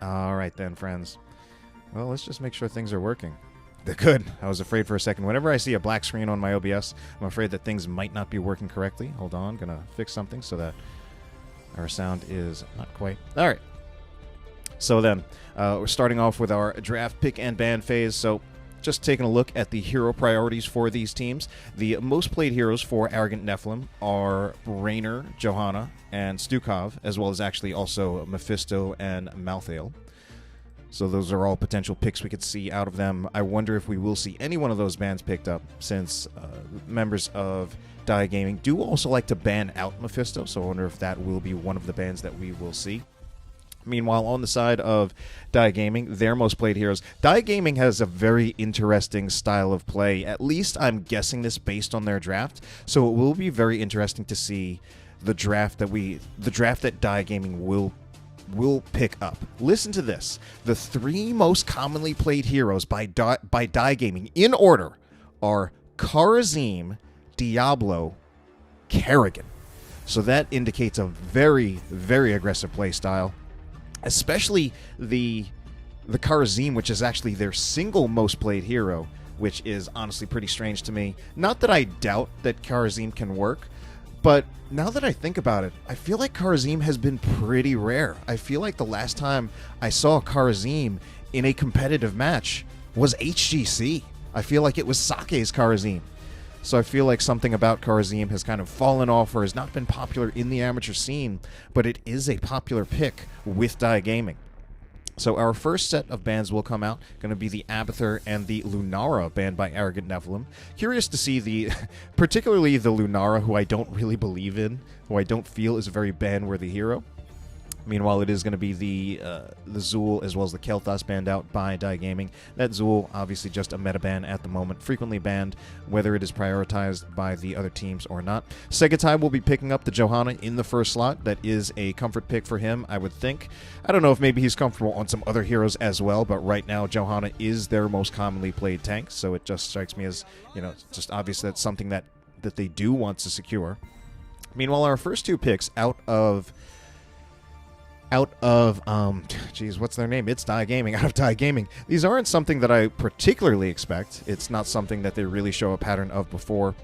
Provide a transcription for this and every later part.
All right then, friends. Well, let's just make sure things are working. They're good. I was afraid for a second. Whenever I see a black screen on my OBS, I'm afraid that things might not be working correctly. Hold on, gonna fix something so that our sound is not quite. All right. So then, we're starting off with our draft pick and ban phase. So just taking a look at the hero priorities for these teams. The most played heroes for Arrogant Nephalem are Raynor, Johanna, and Stukov, as well as actually also Mephisto and Malthael. So those are all potential picks we could see out of them. I wonder if we will see any one of those bans picked up, since members of Die Gaming do also like to ban out Mephisto, so I wonder if that will be one of the bans that we will see. Meanwhile, on the side of Die Gaming, their most played heroes, Die Gaming has a very interesting style of play. At least I'm guessing this based on their draft, so it will be very interesting to see the draft that Die Gaming will pick up. Listen to this. The 3 most commonly played heroes by Die Gaming, in order, are Kharazim, Diablo, Kerrigan. So that indicates a very, very aggressive play style. Especially the Kharazim, which is actually their single most played hero, which is honestly pretty strange to me. Not that I doubt that Kharazim can work, but now that I think about it, I feel like Kharazim has been pretty rare. I feel like the last time I saw Kharazim in a competitive match was HGC. I feel like it was Sake's Kharazim. So I feel like something about Kharazim has kind of fallen off or has not been popular in the amateur scene, but it is a popular pick with Die Gaming. So our first set of bans will come out, going to be the Abathur and the Lunara banned by Arrogant Nephalem. Curious to see particularly the Lunara, who I don't really believe in, who I don't feel is a very ban-worthy hero. Meanwhile, it is going to be the Zool as well as the Kel'Thas banned out by Die Gaming. That Zool, obviously just a meta ban at the moment, frequently banned, whether it is prioritized by the other teams or not. SeGaTai will be picking up the Johanna in the first slot. That is a comfort pick for him, I would think. I don't know if maybe he's comfortable on some other heroes as well, but right now Johanna is their most commonly played tank, so it just strikes me as, just obvious that's something that they do want to secure. Meanwhile, our first 2 picks out of what's their name? It's Die Gaming, out of Die Gaming. These aren't something that I particularly expect. It's not something that they really show a pattern of before.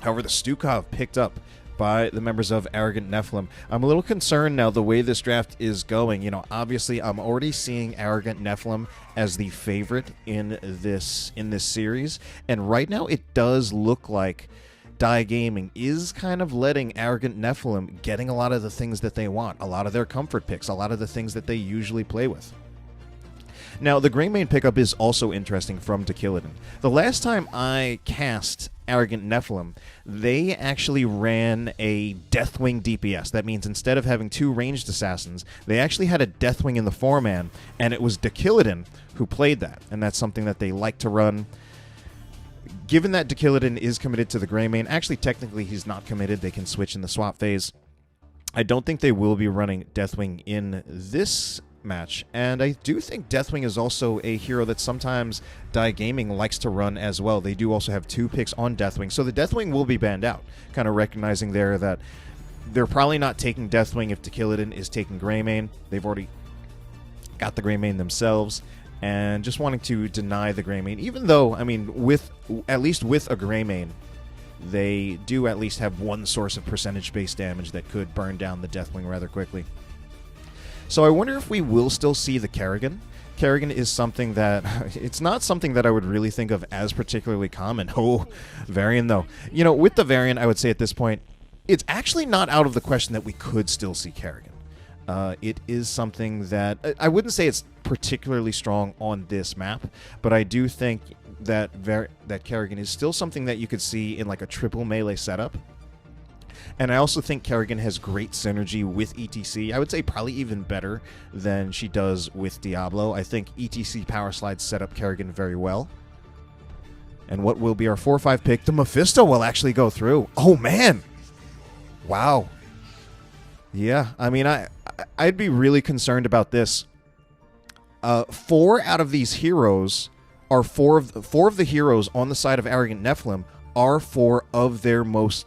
However, the Stukov picked up by the members of Arrogant Nephalem. I'm a little concerned now the way this draft is going. Obviously, I'm already seeing Arrogant Nephalem as the favorite in this series, and right now it does look like Die Gaming is kind of letting Arrogant Nephalem getting a lot of the things that they want, a lot of their comfort picks, a lot of the things that they usually play with. Now, the Greymane pickup is also interesting from DaKillidan. The last time I cast Arrogant Nephalem, they actually ran a Deathwing DPS. That means instead of having 2 ranged assassins, they actually had a Deathwing in the 4-man, and it was DaKillidan who played that, and that's something that they like to run. Given that DaKillidan is committed to the Greymane, actually technically he's not committed, they can switch in the swap phase. I don't think they will be running Deathwing in this match, and I do think Deathwing is also a hero that sometimes Die Gaming likes to run as well. They do also have 2 picks on Deathwing, so the Deathwing will be banned out, kind of recognizing there that they're probably not taking Deathwing if DaKillidan is taking Greymane. They've already got the Greymane themselves, and just wanting to deny the Greymane, even though, at least with a Greymane, they do at least have one source of percentage-based damage that could burn down the Deathwing rather quickly. So I wonder if we will still see the Kerrigan. Kerrigan is something that, it's not something that I would really think of as particularly common. Oh, Varian though. With the Varian, I would say at this point, it's actually not out of the question that we could still see Kerrigan. It is something that I wouldn't say it's particularly strong on this map, but I do think that Kerrigan is still something that you could see in like a triple melee setup. And I also think Kerrigan has great synergy with ETC. I would say probably even better than she does with Diablo. I think ETC Power Slide set up Kerrigan very well. And what will be our 4-5 pick? The Mephisto will actually go through. Oh, man! Wow. Yeah, I'd be really concerned about this. 4 out of these heroes are 4 of the heroes on the side of Arrogant Nephalem are 4 of their most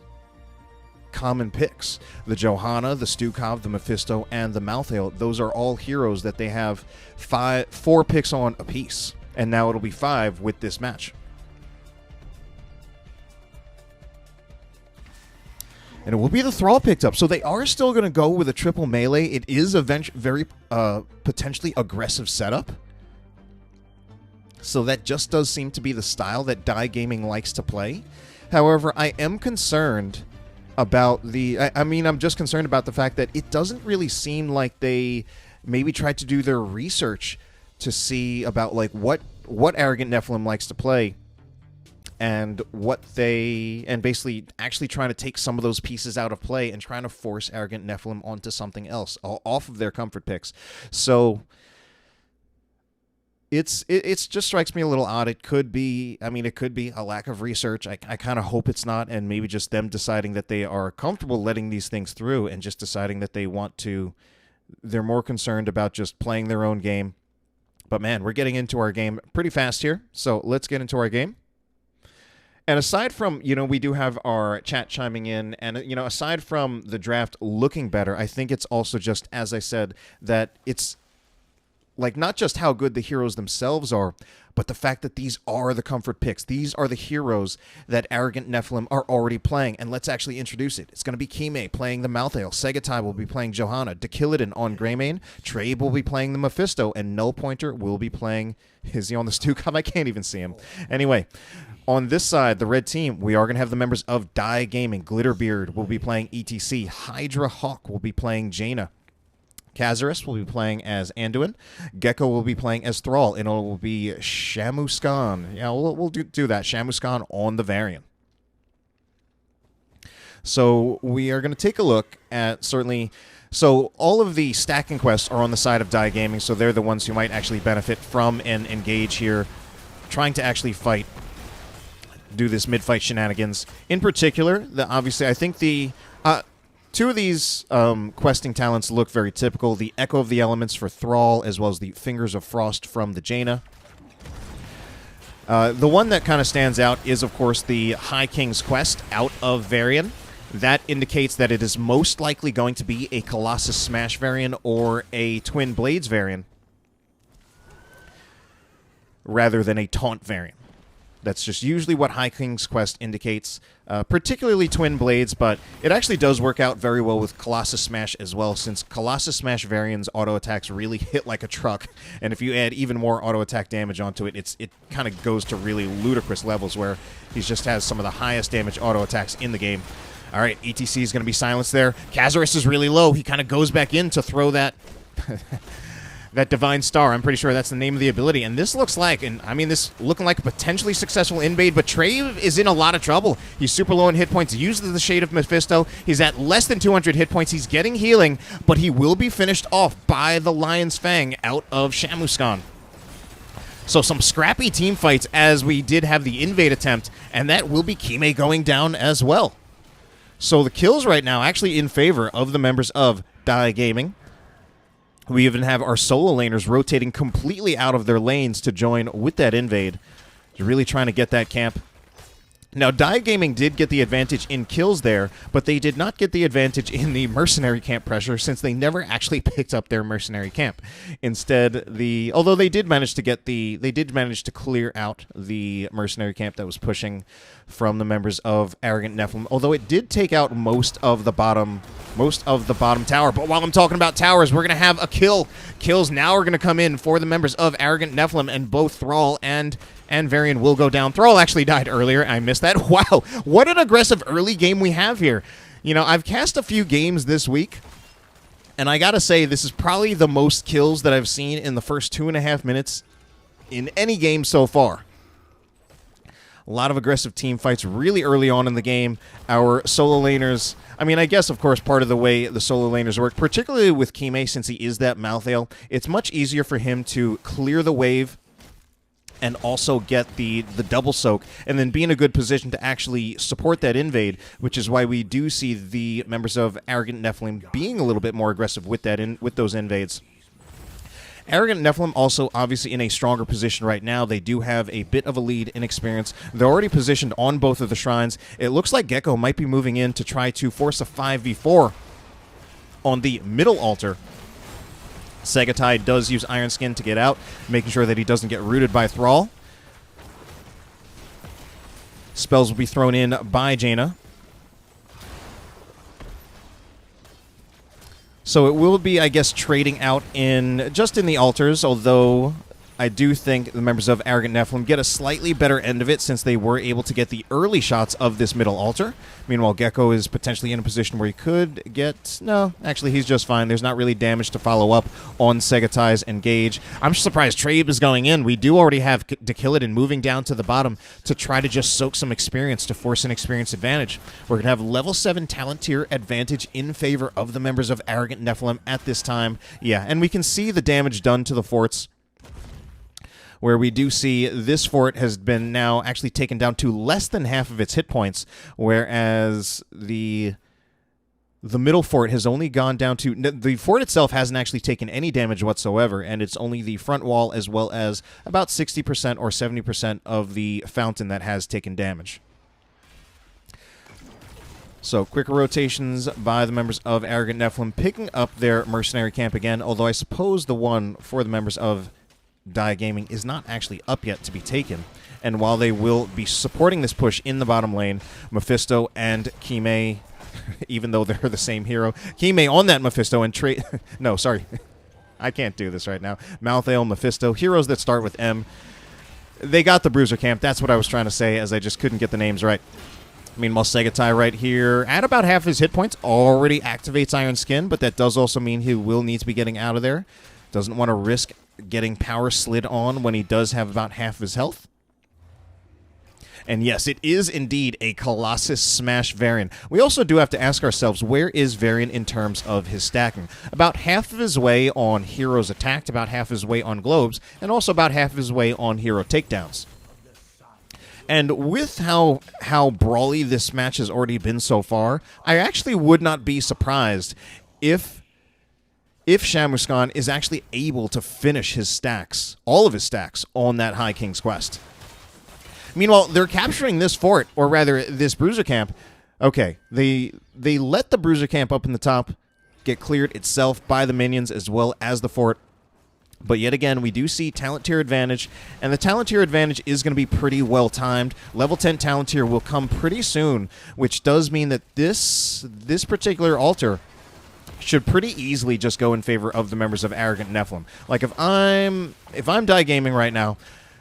common picks. The Johanna, the Stukov, the Mephisto, and the Malthael. Those are all heroes that they have 4 picks on apiece. And now it'll be 5 with this match. And it will be the Thrall picked up. So they are still going to go with a triple melee. It is a very potentially aggressive setup. So that just does seem to be the style that Dai Gaming likes to play. However, I am concerned about I'm just concerned about the fact that it doesn't really seem like they maybe tried to do their research to see about like what Arrogant Nephalem likes to play. And basically actually trying to take some of those pieces out of play and trying to force Arrogant Nephalem onto something else, off of their comfort picks. So it just strikes me a little odd. It could be, it could be a lack of research. I kind of hope it's not, and maybe just them deciding that they are comfortable letting these things through and just deciding that they're more concerned about just playing their own game. But man, we're getting into our game pretty fast here, so let's get into our game. And aside from, we do have our chat chiming in, and, aside from the draft looking better, I think it's also just, as I said, that it's, like, not just how good the heroes themselves are, but the fact that these are the comfort picks. These are the heroes that Arrogant Nephalem are already playing, and let's actually introduce it. It's going to be Kime playing the Malthael, SeGaTai will be playing Johanna, DaKillidan on Greymane, traib will be playing the Mephisto, and NullPointer will be playing, is he on the Stukov? I can't even see him. Anyway, on this side, the red team, we are going to have the members of Dai Gaming. GlitterBeard will be playing ETC. Hydrahawk will be playing Jaina. Kazerus will be playing as Anduin. Gekko will be playing as Thrall, and it will be Shamuscon. Yeah, we'll do that. Shamuscon on the Varian. So we are going to take a look at certainly... So all of the stacking quests are on the side of Dai Gaming, so they're the ones who might actually benefit from and engage here, trying to actually fight, do this mid-fight shenanigans. In particular, obviously, I think the... two of these questing talents look very typical. The Echo of the Elements for Thrall, as well as the Fingers of Frost from the Jaina. The one that kind of stands out is, of course, the High King's Quest out of Varian. That indicates that it is most likely going to be a Colossus Smash Varian or a Twin Blades Varian, rather than a Taunt Varian. That's just usually what High King's Quest indicates, particularly Twin Blades, but it actually does work out very well with Colossus Smash as well, since Colossus Smash Varian's auto attacks really hit like a truck, and if you add even more auto attack damage onto it, it kind of goes to really ludicrous levels where he just has some of the highest damage auto attacks in the game. All right, ETC is going to be silenced there. Kazerus is really low. He kind of goes back in to throw that... that Divine Star. I'm pretty sure that's the name of the ability. And this looks like, this looking like a potentially successful invade, but traib is in a lot of trouble. He's super low in hit points. He uses the Shade of Mephisto. He's at less than 200 hit points. He's getting healing, but he will be finished off by the Lion's Fang out of Shamuscon. So some scrappy team fights as we did have the invade attempt, and that will be Kime going down as well. So the kills right now actually in favor of the members of Dai Gaming. We even have our solo laners rotating completely out of their lanes to join with that invade. They're really trying to get that camp. Now, Dai Gaming did get the advantage in kills there, but they did not get the advantage in the mercenary camp pressure since they never actually picked up their mercenary camp. Instead, although they did manage to clear out the mercenary camp that was pushing from the members of Arrogant Nephalem, although it did take out most of the bottom tower. But while I'm talking about towers, we're going to have a kill. Kills now are going to come in for the members of Arrogant Nephalem, and both Thrall and Varian will go down. Thrall actually died earlier. I missed that. Wow, what an aggressive early game we have here. I've cast a few games this week, and I gotta say, this is probably the most kills that I've seen in the first 2.5 minutes in any game so far. A lot of aggressive team fights really early on in the game. Our solo laners, I guess, of course, part of the way the solo laners work, particularly with Kime, since he is that Malthael, it's much easier for him to clear the wave and also get the double soak, and then be in a good position to actually support that invade, which is why we do see the members of Arrogant Nephalem being a little bit more aggressive with those invades. Arrogant Nephalem also obviously in a stronger position right now. They do have a bit of a lead in experience. They're already positioned on both of the shrines. It looks like Gekko might be moving in to try to force a 5v4 on the middle altar. SeGaTai does use Iron Skin to get out, making sure that he doesn't get rooted by Thrall. Spells will be thrown in by Jaina. So it will be, I guess, trading out just in the altars, although I do think the members of Arrogant Nephalem get a slightly better end of it since they were able to get the early shots of this middle altar. Meanwhile, Gekko is potentially in a position where he could get... No, actually, he's just fine. There's not really damage to follow up on SeGaTai's engage. I'm surprised Traib is going in. We do already have DaKillidan moving down to the bottom to try to just soak some experience to force an experience advantage. We're going to have level 7 talent tier advantage in favor of the members of Arrogant Nephalem at this time. Yeah, and we can see the damage done to the forts, where we do see this fort has been now actually taken down to less than half of its hit points, whereas the middle fort has only gone down to... The fort itself hasn't actually taken any damage whatsoever, and it's only the front wall as well as about 60% or 70% of the fountain that has taken damage. So, quicker rotations by the members of Arrogant Nephalem, picking up their mercenary camp again, although I suppose the one for the members of Dia Gaming is not actually up yet to be taken. And while they will be supporting this push in the bottom lane, Mephisto and Kime, even though they're the same hero, Kime on that Mephisto and no, sorry. I can't do this right now. Malthael, Mephisto, heroes that start with M. They got the Bruiser camp. That's what I was trying to say, as I just couldn't get the names right. Meanwhile, SeGaTai right here, at about half his hit points, already activates Iron Skin, but that does also mean he will need to be getting out of there. Doesn't want to risk getting power slid on when he does have about half his health. And yes, it is indeed a Colossus Smash Varian. We also do have to ask ourselves, where is Varian in terms of his stacking? About half of his way on heroes attacked, about half his way on globes, and also about half his way on hero takedowns. And with how brawly this match has already been so far, I actually would not be surprised if Shamuscon is actually able to finish his stacks, all of his stacks, on that High King's Quest. Meanwhile, they're capturing this fort, or rather, this Bruiser camp. Okay, they let the Bruiser camp up in the top get cleared itself by the minions as well as the fort. But yet again, we do see talent tier advantage, and the talent tier advantage is going to be pretty well timed. Level 10 talent tier will come pretty soon, which does mean that this particular altar should pretty easily just go in favor of the members of Arrogant Nephalem. Like, if I'm Dia Gaming right now,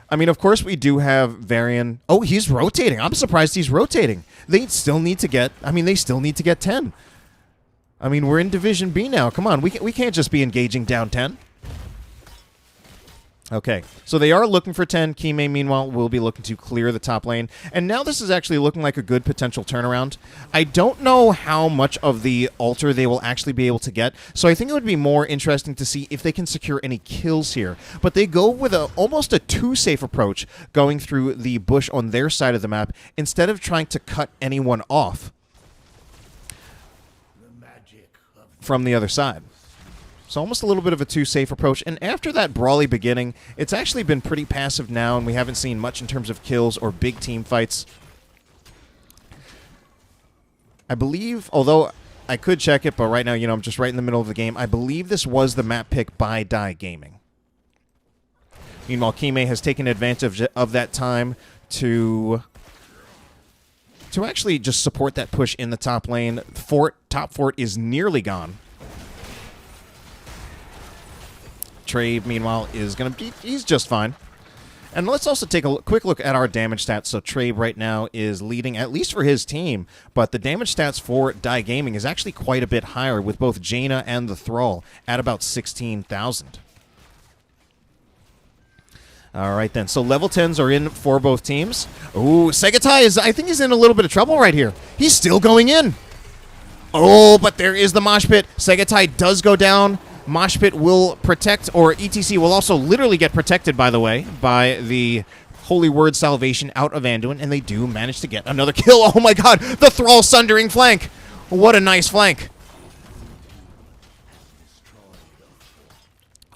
I mean, of course we do have Varian. Oh, he's rotating. I'm surprised he's rotating. They still need to get, they still need to get 10. I mean, we're in Division B now. Come on, we can't just be engaging down 10. Okay, so they are looking for 10. Kime, meanwhile, will be looking to clear the top lane. And now this is actually looking like a good potential turnaround. I don't know how much of the altar they will actually be able to get, so I think it would be more interesting to see if they can secure any kills here. But they go with almost a too-safe approach, going through the bush on their side of the map, instead of trying to cut anyone off from the other side. So almost a little bit of a too-safe approach. And after that brawly beginning, it's actually been pretty passive now, and we haven't seen much in terms of kills or big team fights. I believe, although I could check it, but right now, I'm just right in the middle of the game. I believe this was the map pick by Dia Gaming. Meanwhile, Kime has taken advantage of that time to actually just support that push in the top lane. Top fort is nearly gone. Traib, meanwhile, is going to be... He's just fine. And let's also take a quick look at our damage stats. So Traib right now is leading, at least for his team, but the damage stats for Dia Gaming is actually quite a bit higher, with both Jaina and the Thrall at about 16,000. All right, then. So level 10s are in for both teams. Ooh, SeGaTai is... I think he's in a little bit of trouble right here. He's still going in. Oh, but there is the mosh pit. SeGaTai does go down. Mosh Pit will protect, or ETC will also literally get protected, by the way, by the Holy Word Salvation out of Anduin, and they do manage to get another kill. Oh my god, the Thrall Sundering flank! What a nice flank.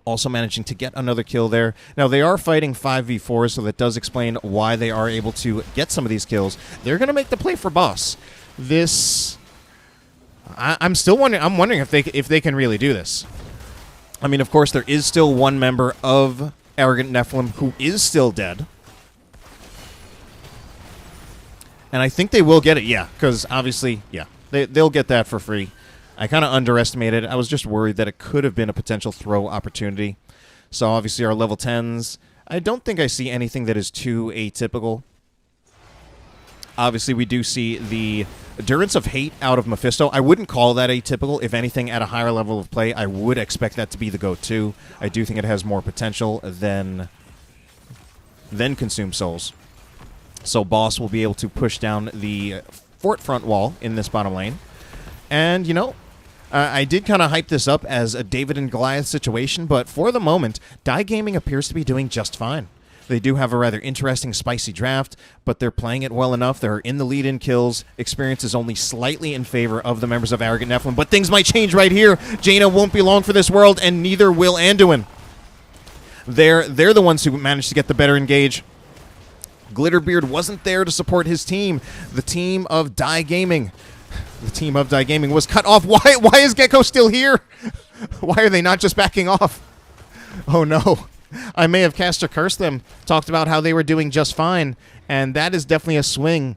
Also managing to get another kill there. Now, they are fighting 5v4, so that does explain why they are able to get some of these kills. They're going to make the play for boss. This... I'm still wondering... I'm wondering if they can really do this. I mean, of course, there is still one member of Arrogant Nephalem who is still dead. And I think they will get it, yeah, because obviously, yeah, they'll get that for free. I kind of underestimated it. I was just worried that it could have been a potential throw opportunity. So obviously our level 10s, I don't think I see anything that is too atypical. Obviously we do see the Endurance of Hate out of Mephisto. I wouldn't call that atypical. If anything, at a higher level of play, I would expect that to be the go-to. I do think it has more potential than Consume Souls. So boss will be able to push down the fort front wall in this bottom lane. And, you know, I did kind of hype this up as a David and Goliath situation, but for the moment, Die Gaming appears to be doing just fine. They do have a rather interesting, spicy draft, but they're playing it well enough. They're in the lead in kills. Experience is only slightly in favor of the members of Arrogant Nephalem, but things might change right here. Jaina won't be long for this world, and neither will Anduin. They're the ones who managed to get the better engage. GlitterBeard wasn't there to support his team. The team of Die Gaming. The team of Die Gaming was cut off. Why is Gekko still here? Why are they not just backing off? Oh no. I may have cast or cursed them. Talked about how they were doing just fine. And that is definitely a swing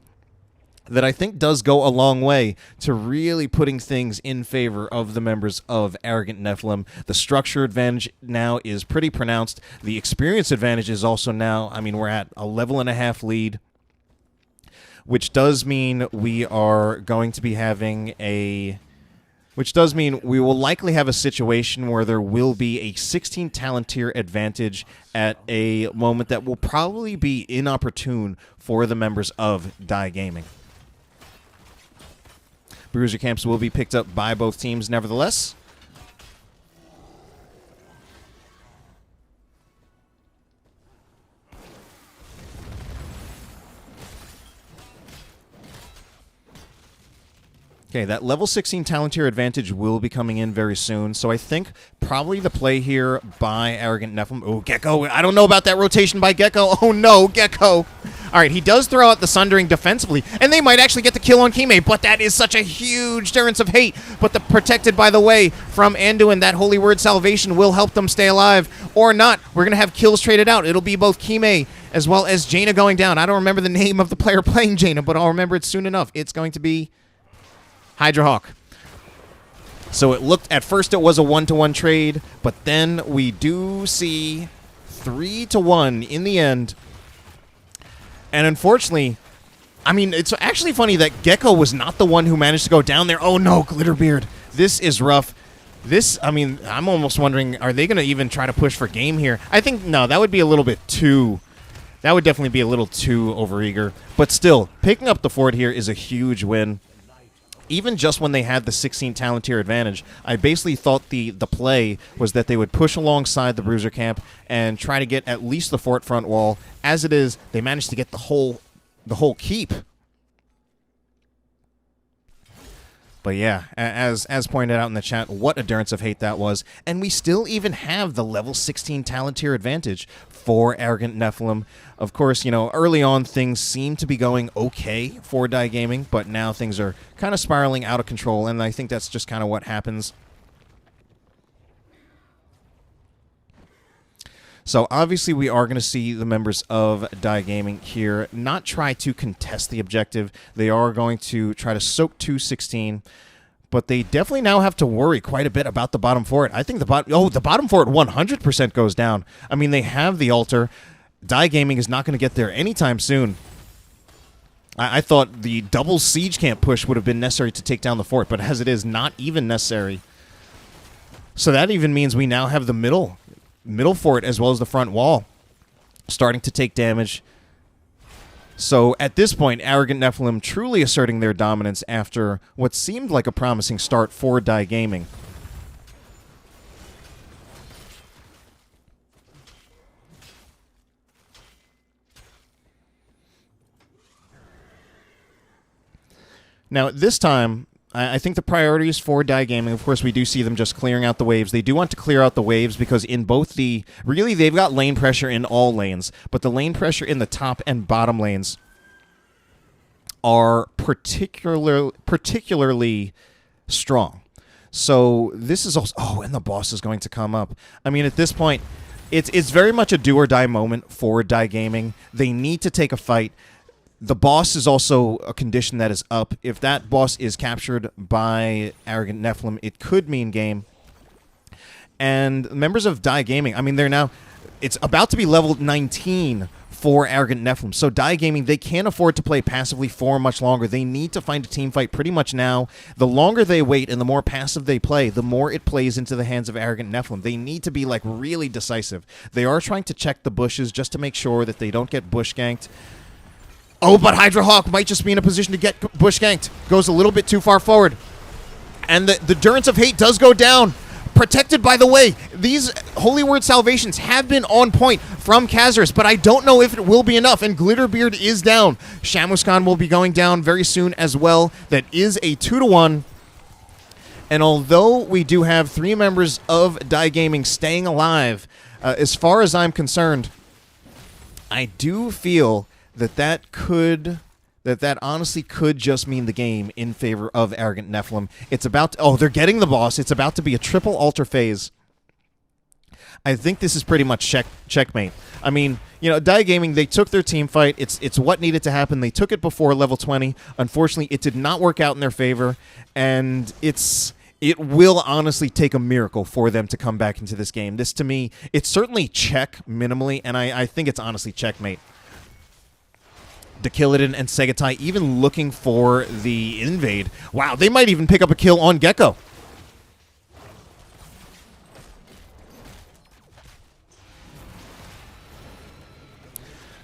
that I think does go a long way to really putting things in favor of the members of Arrogant Nephalem. The structure advantage now is pretty pronounced. The experience advantage is also now, I mean, we're at a level and a half lead, which does mean we are going to be having a... Which does mean we will likely have a situation where there will be a 16 talent tier advantage at a moment that will probably be inopportune for the members of Die Gaming. Bruiser camps will be picked up by both teams nevertheless. Okay, that level 16 talent tier advantage will be coming in very soon, so I think probably the play here by Arrogant Nephalem... Oh, Gekko! I don't know about that rotation by Gekko! Oh no, Gekko! Alright, he does throw out the Sundering defensively, and they might actually get the kill on Kime, but that is such a huge Endurance of Hate! But the protected, by the way, from Anduin, that Holy Word Salvation will help them stay alive. Or not. We're going to have kills traded out. It'll be both Kime as well as Jaina going down. I don't remember the name of the player playing Jaina, but I'll remember it soon enough. It's going to be Hydrahawk. So it looked, at first it was a 1-to-1 trade, but then we do see 3-to-1 in the end. And unfortunately, I mean, it's actually funny that Gekko was not the one who managed to go down there. Oh no, GlitterBeard. This is rough. This, I mean, I'm almost wondering, are they going to even try to push for game here? I think, no, that would be a little bit too... That would definitely be a little too overeager. But still, picking up the fort here is a huge win. Even just when they had the 16 talent tier advantage, I basically thought the play was that they would push alongside the Bruiser camp and try to get at least the fort front wall. As it is, they managed to get the whole keep. But yeah, as pointed out in the chat, what Endurance of Hate that was. And we still even have the level 16 talent tier advantage for Arrogant Nephalem. Of course, you know, early on things seem to be going okay for Die Gaming, but now things are kind of spiraling out of control, and I think that's just kind of what happens. So obviously we are going to see the members of Die Gaming here not try to contest the objective. They are going to try to soak 216, but they definitely now have to worry quite a bit about the bottom fort. I think the bottom fort 100% goes down. I mean, they have the altar. Die Gaming is not going to get there anytime soon. I thought the double siege camp push would have been necessary to take down the fort, but as it is, not even necessary. So that even means we now have the middle fort as well as the front wall starting to take damage. So at this point, Arrogant Nephalem truly asserting their dominance after what seemed like a promising start for Die Gaming. Now, at this time, I think the priorities for DaKillidan, of course, we do see them just clearing out the waves. They do want to clear out the waves because in both the... Really, they've got lane pressure in all lanes, but the lane pressure in the top and bottom lanes are particularly strong. So this is also... Oh, and the boss is going to come up. I mean, at this point, it's very much a do-or-die moment for DaKillidan. They need to take a fight. The boss is also a condition that is up. If that boss is captured by Arrogant Nephalem, it could mean game. And members of DaKillidan, I mean, they're now... It's about to be level 19 for Arrogant Nephalem. So DaKillidan, they can't afford to play passively for much longer. They need to find a team fight pretty much now. The longer they wait and the more passive they play, the more it plays into the hands of Arrogant Nephalem. They need to be, like, really decisive. They are trying to check the bushes just to make sure that they don't get bush ganked. Oh, but Hydrahawk might just be in a position to get bush ganked. Goes a little bit too far forward. And the Durance of Hate does go down. Protected, by the way. These Holy Word Salvations have been on point from Kazerus, but I don't know if it will be enough. And GlitterBeard is down. Shamuscon will be going down very soon as well. That is a 2-to-1. And although we do have 3 members of DaKillidan staying alive, as far as I'm concerned, I do feel that honestly could just mean the game in favor of Arrogant Nephalem. It's about to, oh, they're getting the boss. It's about to be a triple altar phase. I think this is pretty much checkmate. I mean, you know, DaKillidan, they took their team fight. It's what needed to happen. They took it before level 20. Unfortunately, it did not work out in their favor, and it will honestly take a miracle for them to come back into this game. This, to me, it's certainly check minimally, and I think it's honestly checkmate. DaKillidan and SeGaTai even looking for the invade. Wow, they might even pick up a kill on Gekko.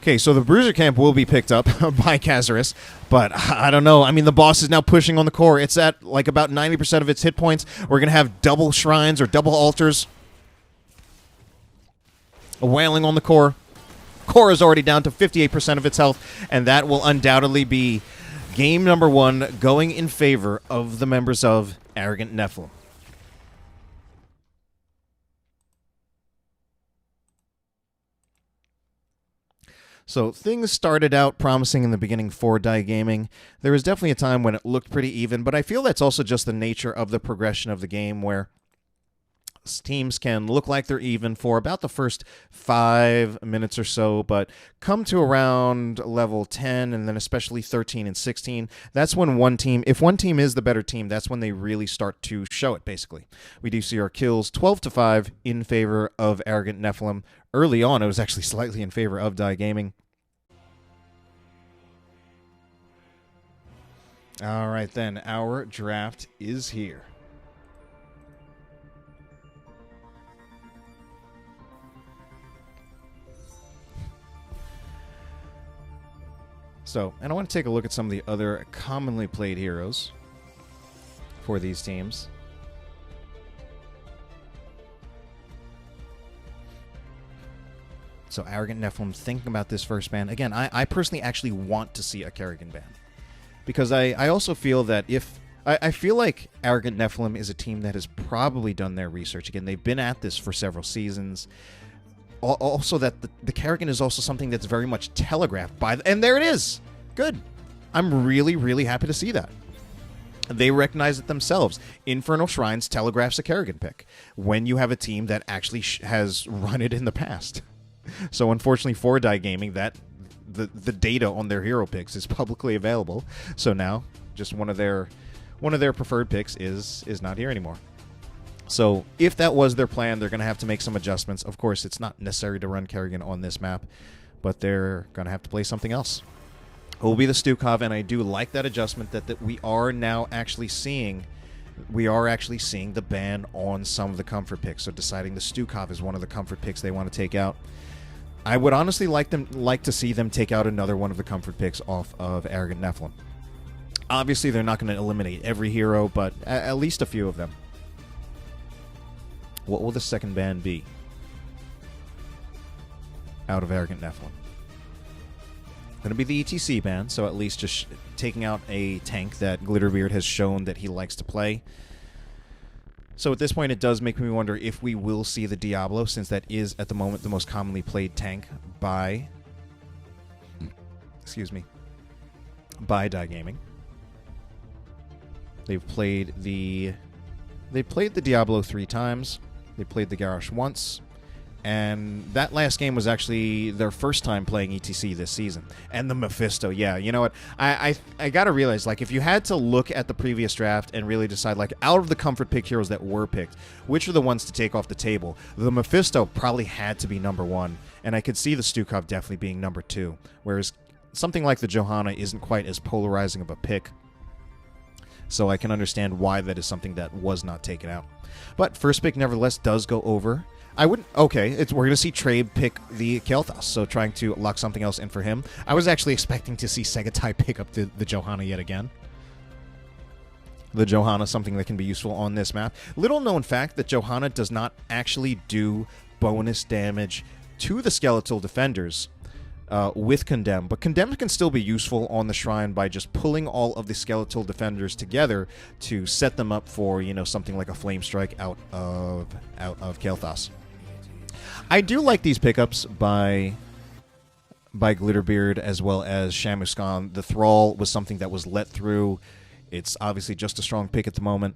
Okay, so the Bruiser Camp will be picked up by Kazerus, but I don't know. I mean, the boss is now pushing on the core. It's at like about 90% of its hit points. We're going to have double shrines or double altars. A wailing on the core. Core is already down to 58% of its health, and that will undoubtedly be game number 1 going in favor of the members of Arrogant Nephalem. So things started out promising in the beginning for DaKillidan. There was definitely a time when it looked pretty even, but I feel that's also just the nature of the progression of the game, where teams can look like they're even for about the first 5 minutes or so, but come to around level 10 and then especially 13 and 16, that's when one team, if one team is the better team, that's when they really start to show it, basically. We do see our kills 12-5 in favor of Arrogant Nephalem. Early on, it was actually slightly in favor of DaKillidan. All right, then. Our draft is here. So, and I want to take a look at some of the other commonly played heroes for these teams. So, Arrogant Nephalem, thinking about this first ban. Again, I personally actually want to see a Kerrigan ban. Because I also feel that if... I feel like Arrogant Nephalem is a team that has probably done their research. Again, they've been at this for several seasons. Also, that the Kerrigan is also something that's very much telegraphed by... And there it is! Good. I'm really, really happy to see that. They recognize it themselves. Infernal Shrines telegraphs a Kerrigan pick when you have a team that actually has run it in the past. So unfortunately for DaKillidan, that the data on their hero picks is publicly available. So now just one of their preferred picks is not here anymore. So if that was their plan, they're going to have to make some adjustments. Of course, it's not necessary to run Kerrigan on this map, but they're going to have to play something else. It will be the Stukov, and I do like that adjustment that we are now actually seeing. We are actually seeing the ban on some of the comfort picks. So deciding the Stukov is one of the comfort picks they want to take out. I would honestly like to see them take out another one of the comfort picks off of Arrogant Nephalem. Obviously, they're not going to eliminate every hero, but at least a few of them. What will the second ban be out of Arrogant Nephalem? Going to be the ETC ban, so at least just taking out a tank that GlitterBeard has shown that he likes to play. So at this point, it does make me wonder if we will see the Diablo, since that is, at the moment, the most commonly played tank by... Excuse me. By DaKillidan. They've played the Diablo 3 times. They played the Garrosh once. And that last game was actually their first time playing ETC this season. And the Mephisto, yeah, you know what? I gotta realize, like, if you had to look at the previous draft and really decide, like, out of the comfort pick heroes that were picked, which are the ones to take off the table, the Mephisto probably had to be number 1. And I could see the Stukov definitely being number 2. Whereas something like the Johanna isn't quite as polarizing of a pick. So I can understand why that is something that was not taken out. But first pick, nevertheless, does go over. I wouldn't... Okay, we're going to see traib pick the Kael'thas, so trying to lock something else in for him. I was actually expecting to see SeGaTai pick up the Johanna yet again. The Johanna, something that can be useful on this map. Little known fact that Johanna does not actually do bonus damage to the skeletal defenders with Condemn, but Condemn can still be useful on the Shrine by just pulling all of the skeletal defenders together to set them up for, you know, something like a Flame Strike out of Kael'thas. I do like these pickups by GlitterBeard as well as Shamuscon. The Thrall was something that was let through. It's obviously just a strong pick at the moment.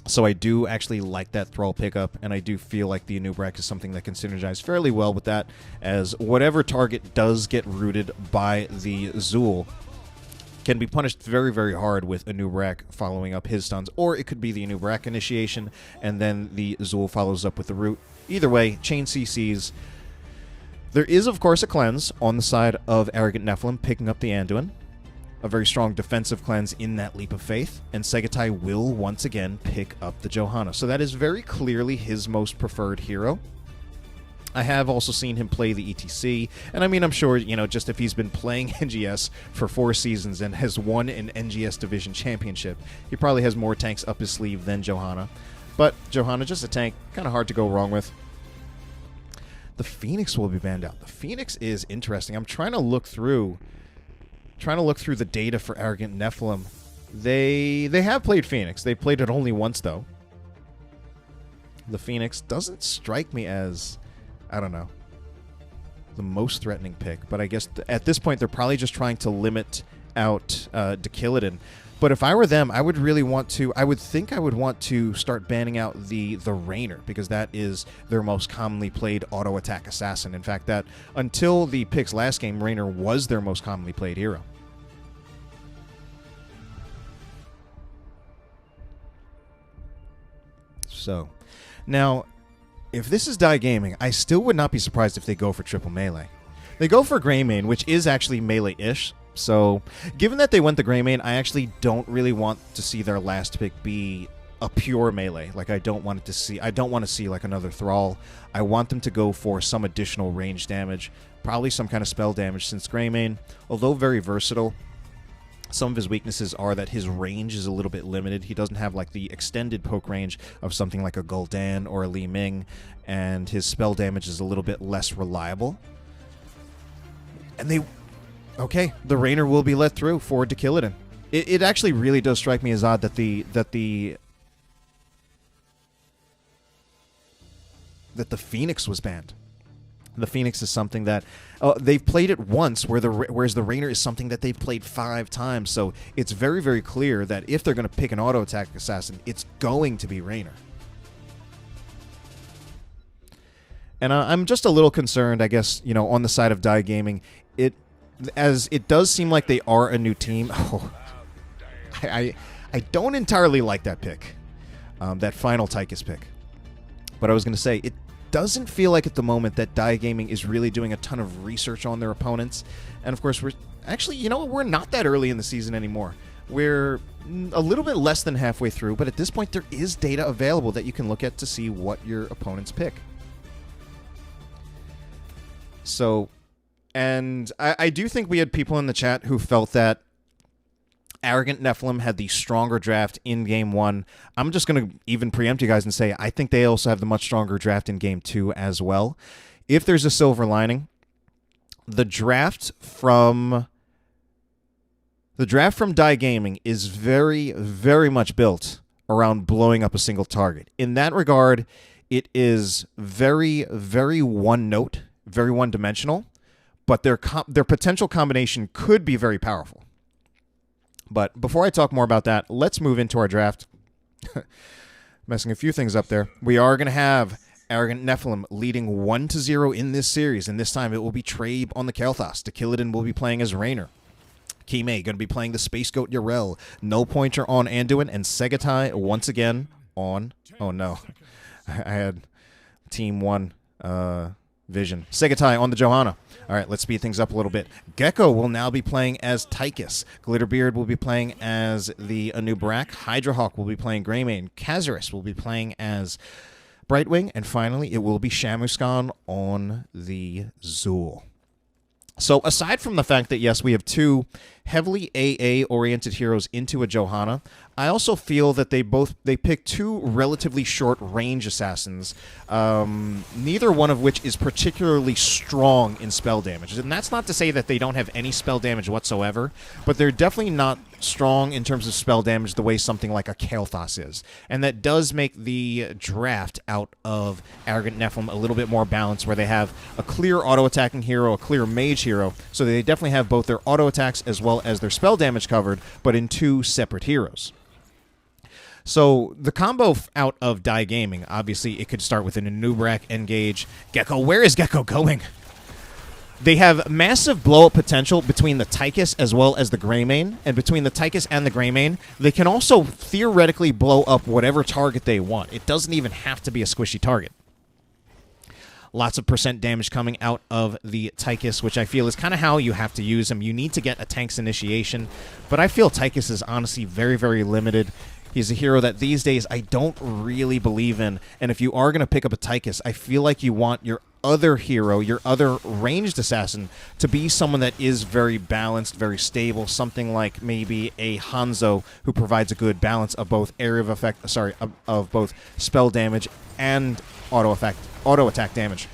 So I do actually like that Thrall pickup, and I do feel like the Anub'arak is something that can synergize fairly well with that, as whatever target does get rooted by the Zul can be punished very, very hard with Anub'arak following up his stuns, or it could be the Anub'arak initiation, and then the Zul follows up with the root. Either way, chain CCs. There is, of course, a cleanse on the side of Arrogant Nephalem picking up the Anduin. A very strong defensive cleanse in that Leap of Faith, and SeGaTai will once again pick up the Johanna. So that is very clearly his most preferred hero. I have also seen him play the ETC, and I mean, I'm sure, you know, just if he's been playing NGS for 4 seasons and has won an NGS Division Championship, he probably has more tanks up his sleeve than Johanna. But Johanna, just a tank, kind of hard to go wrong with. The Phoenix will be banned out. The Phoenix is interesting. I'm trying to look through the data for Arrogant Nephalem. They have played Phoenix. They played it only once, though. The Phoenix doesn't strike me as, I don't know, the most threatening pick. But I guess at this point, they're probably just trying to limit out DaKillidan. But if I were them, I would really want to... I would think I would want to start banning out the Rainer, because that is their most commonly played auto-attack assassin. In fact, that until the picks last game, Rainer was their most commonly played hero. So, now, if this is DaKillidan, I still would not be surprised if they go for triple melee. They go for Greymane, which is actually melee-ish. So, given that they went the Greymane, I actually don't really want to see their last pick be a pure melee. Like, I don't want to see like another Thrall. I want them to go for some additional range damage, probably some kind of spell damage, since Greymane, although very versatile, some of his weaknesses are that his range is a little bit limited. He doesn't have like the extended poke range of something like a Gul'dan or a Li Ming, and his spell damage is a little bit less reliable. And okay, the Rainer will be let through for DaKillidan. It actually really does strike me as odd that the Phoenix was banned. The Phoenix is something that they've played it once, whereas the Rainer is something that they've played 5 times. So it's very, very clear that if they're going to pick an auto attack assassin, it's going to be Rainer. And I'm just a little concerned, I guess, you know, on the side of DaKillidan. As it does seem like they are a new team. Oh, I don't entirely like that pick, that final Tychus pick. But I was going to say, it doesn't feel like at the moment that DaKillidan is really doing a ton of research on their opponents. And of course, we're actually, you know, we're not that early in the season anymore. We're a little bit less than halfway through, but at this point there is data available that you can look at to see what your opponents pick. So, and I do think we had people in the chat who felt that Arrogant Nephalem had the stronger draft in Game 1. I'm just going to even preempt you guys and say I think they also have the much stronger draft in Game 2 as well. If there's a silver lining, the draft from DaKillidan is very, very much built around blowing up a single target. In that regard, it is very, very one-note, very one-dimensional, but their potential combination could be very powerful. But before I talk more about that, let's move into our draft. Messing a few things up there. We are going to have Arrogant Nephalem leading 1-0 in this series, and this time it will be traib on the Kael'thas. DaKillidan will be playing as Raynor. Kime going to be playing the Space Goat Yarel. NullPointer on Anduin, and SeGaTai once again on... Oh no. I had Team 1 vision. SeGaTai on the Johanna. All right, let's speed things up a little bit. Gekko will now be playing as Tychus. GlitterBeard will be playing as the Anubarak. Hydrahawk will be playing Greymane. Kazerus will be playing as Brightwing. And finally, it will be Shamuscon on the Zool. So aside from the fact that, yes, we have two heavily AA-oriented heroes into a Johanna, I also feel that they pick two relatively short-range assassins, neither one of which is particularly strong in spell damage. And that's not to say that they don't have any spell damage whatsoever, but they're definitely not strong in terms of spell damage the way something like a Kael'thas is. And that does make the draft out of Arrogant Nephalem a little bit more balanced, where they have a clear auto-attacking hero, a clear mage hero, so they definitely have both their auto-attacks as well as their spell damage covered, but in two separate heroes. So the combo out of DaKillidan, obviously it could start with an Anubarak engage. Gekko, where is Gekko going? They have massive blow-up potential between the Tychus as well as the Greymane, and between the Tychus and the Greymane, they can also theoretically blow up whatever target they want. It doesn't even have to be a squishy target. Lots of percent damage coming out of the Tychus, which I feel is kind of how you have to use him. You need to get a tank's initiation, but I feel Tychus is honestly very, very limited. He's a hero that these days I don't really believe in, and if you are going to pick up a Tychus, I feel like you want your other hero, your other ranged assassin, to be someone that is very balanced, very stable, something like maybe a Hanzo who provides a good balance of both area of effect, of both spell damage and auto attack damage.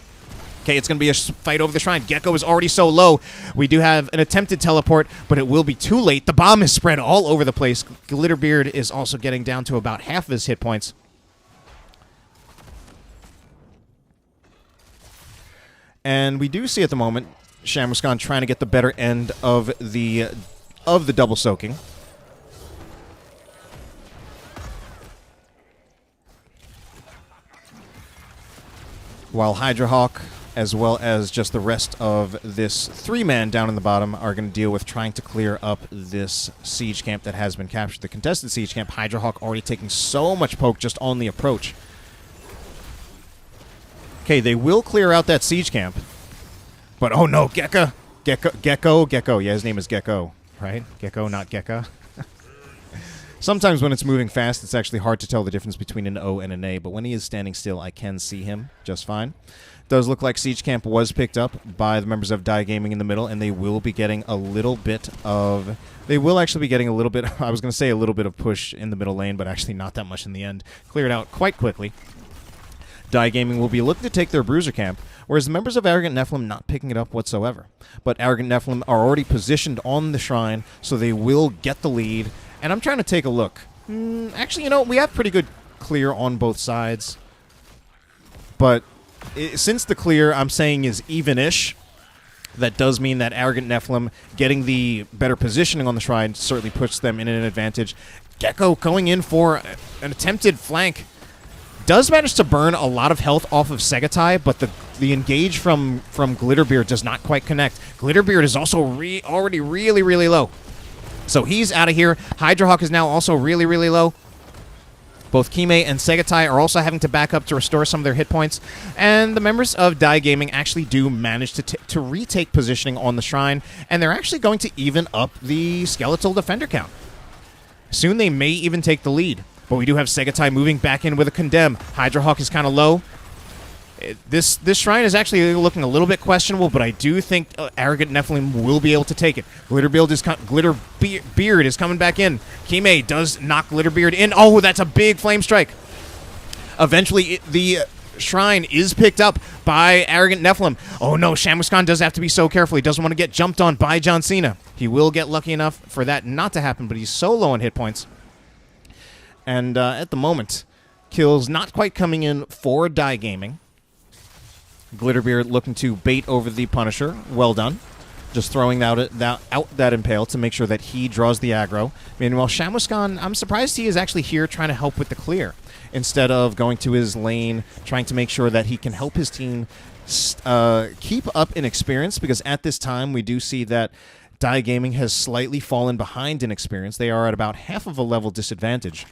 Okay, it's going to be a fight over the shrine. Gekko is already so low. We do have an attempted teleport, but it will be too late. The bomb is spread all over the place. GlitterBeard is also getting down to about half of his hit points. And we do see at the moment Shamuscon trying to get the better end of the double soaking. While Hydrahawk, as well as just the rest of this three-man down in the bottom, are going to deal with trying to clear up this siege camp that has been captured. The contested siege camp, Hydrahawk already taking so much poke just on the approach. Okay, they will clear out that siege camp. But, oh no, Gekko. Yeah, his name is Gekko, right? Gekko, not Gekka. Sometimes when it's moving fast, it's actually hard to tell the difference between an O and an A, but when he is standing still, I can see him just fine. Does look like Siege Camp was picked up by the members of DaKillidan in the middle, and they will be getting a little bit of... They will actually be getting a little bit... I was going to say a little bit of push in the middle lane, but actually not that much in the end. Cleared out quite quickly. DaKillidan will be looking to take their Bruiser Camp, whereas the members of Arrogant Nephalem not picking it up whatsoever. But Arrogant Nephalem are already positioned on the shrine, so they will get the lead. And I'm trying to take a look. Actually, you know, we have pretty good clear on both sides. But since the clear, I'm saying, is even-ish, that does mean that Arrogant Nephalem getting the better positioning on the shrine certainly puts them in an advantage. Gekko going in for an attempted flank. Does manage to burn a lot of health off of SeGaTai, but the engage from GlitterBeard does not quite connect. GlitterBeard is also already really, really low. So he's out of here. Hydrahawk is now also really, really low. Both kime and SeGaTai are also having to back up to restore some of their hit points. And the members of DaKillidan actually do manage to retake positioning on the shrine, and they're actually going to even up the skeletal defender count. Soon they may even take the lead. But we do have SeGaTai moving back in with a condemn. Hydrahawk is kind of low. This shrine is actually looking a little bit questionable, but I do think Arrogant Nephalem will be able to take it. GlitterBeard is coming back in. Kime does knock GlitterBeard in. Oh, that's a big flame strike. Eventually, the shrine is picked up by Arrogant Nephalem. Oh no, Shamuscon does have to be so careful. He doesn't want to get jumped on by John Cena. He will get lucky enough for that not to happen, but he's so low on hit points. And at the moment, kills not quite coming in for DaKillidan. GlitterBeard looking to bait over the Punisher. Well done. Just throwing out that Impale to make sure that he draws the aggro. Meanwhile, Shamuscon, I'm surprised he is actually here trying to help with the clear, instead of going to his lane, trying to make sure that he can help his team keep up in experience, because at this time we do see that DaKillidan has slightly fallen behind in experience. They are at about half of a level disadvantage.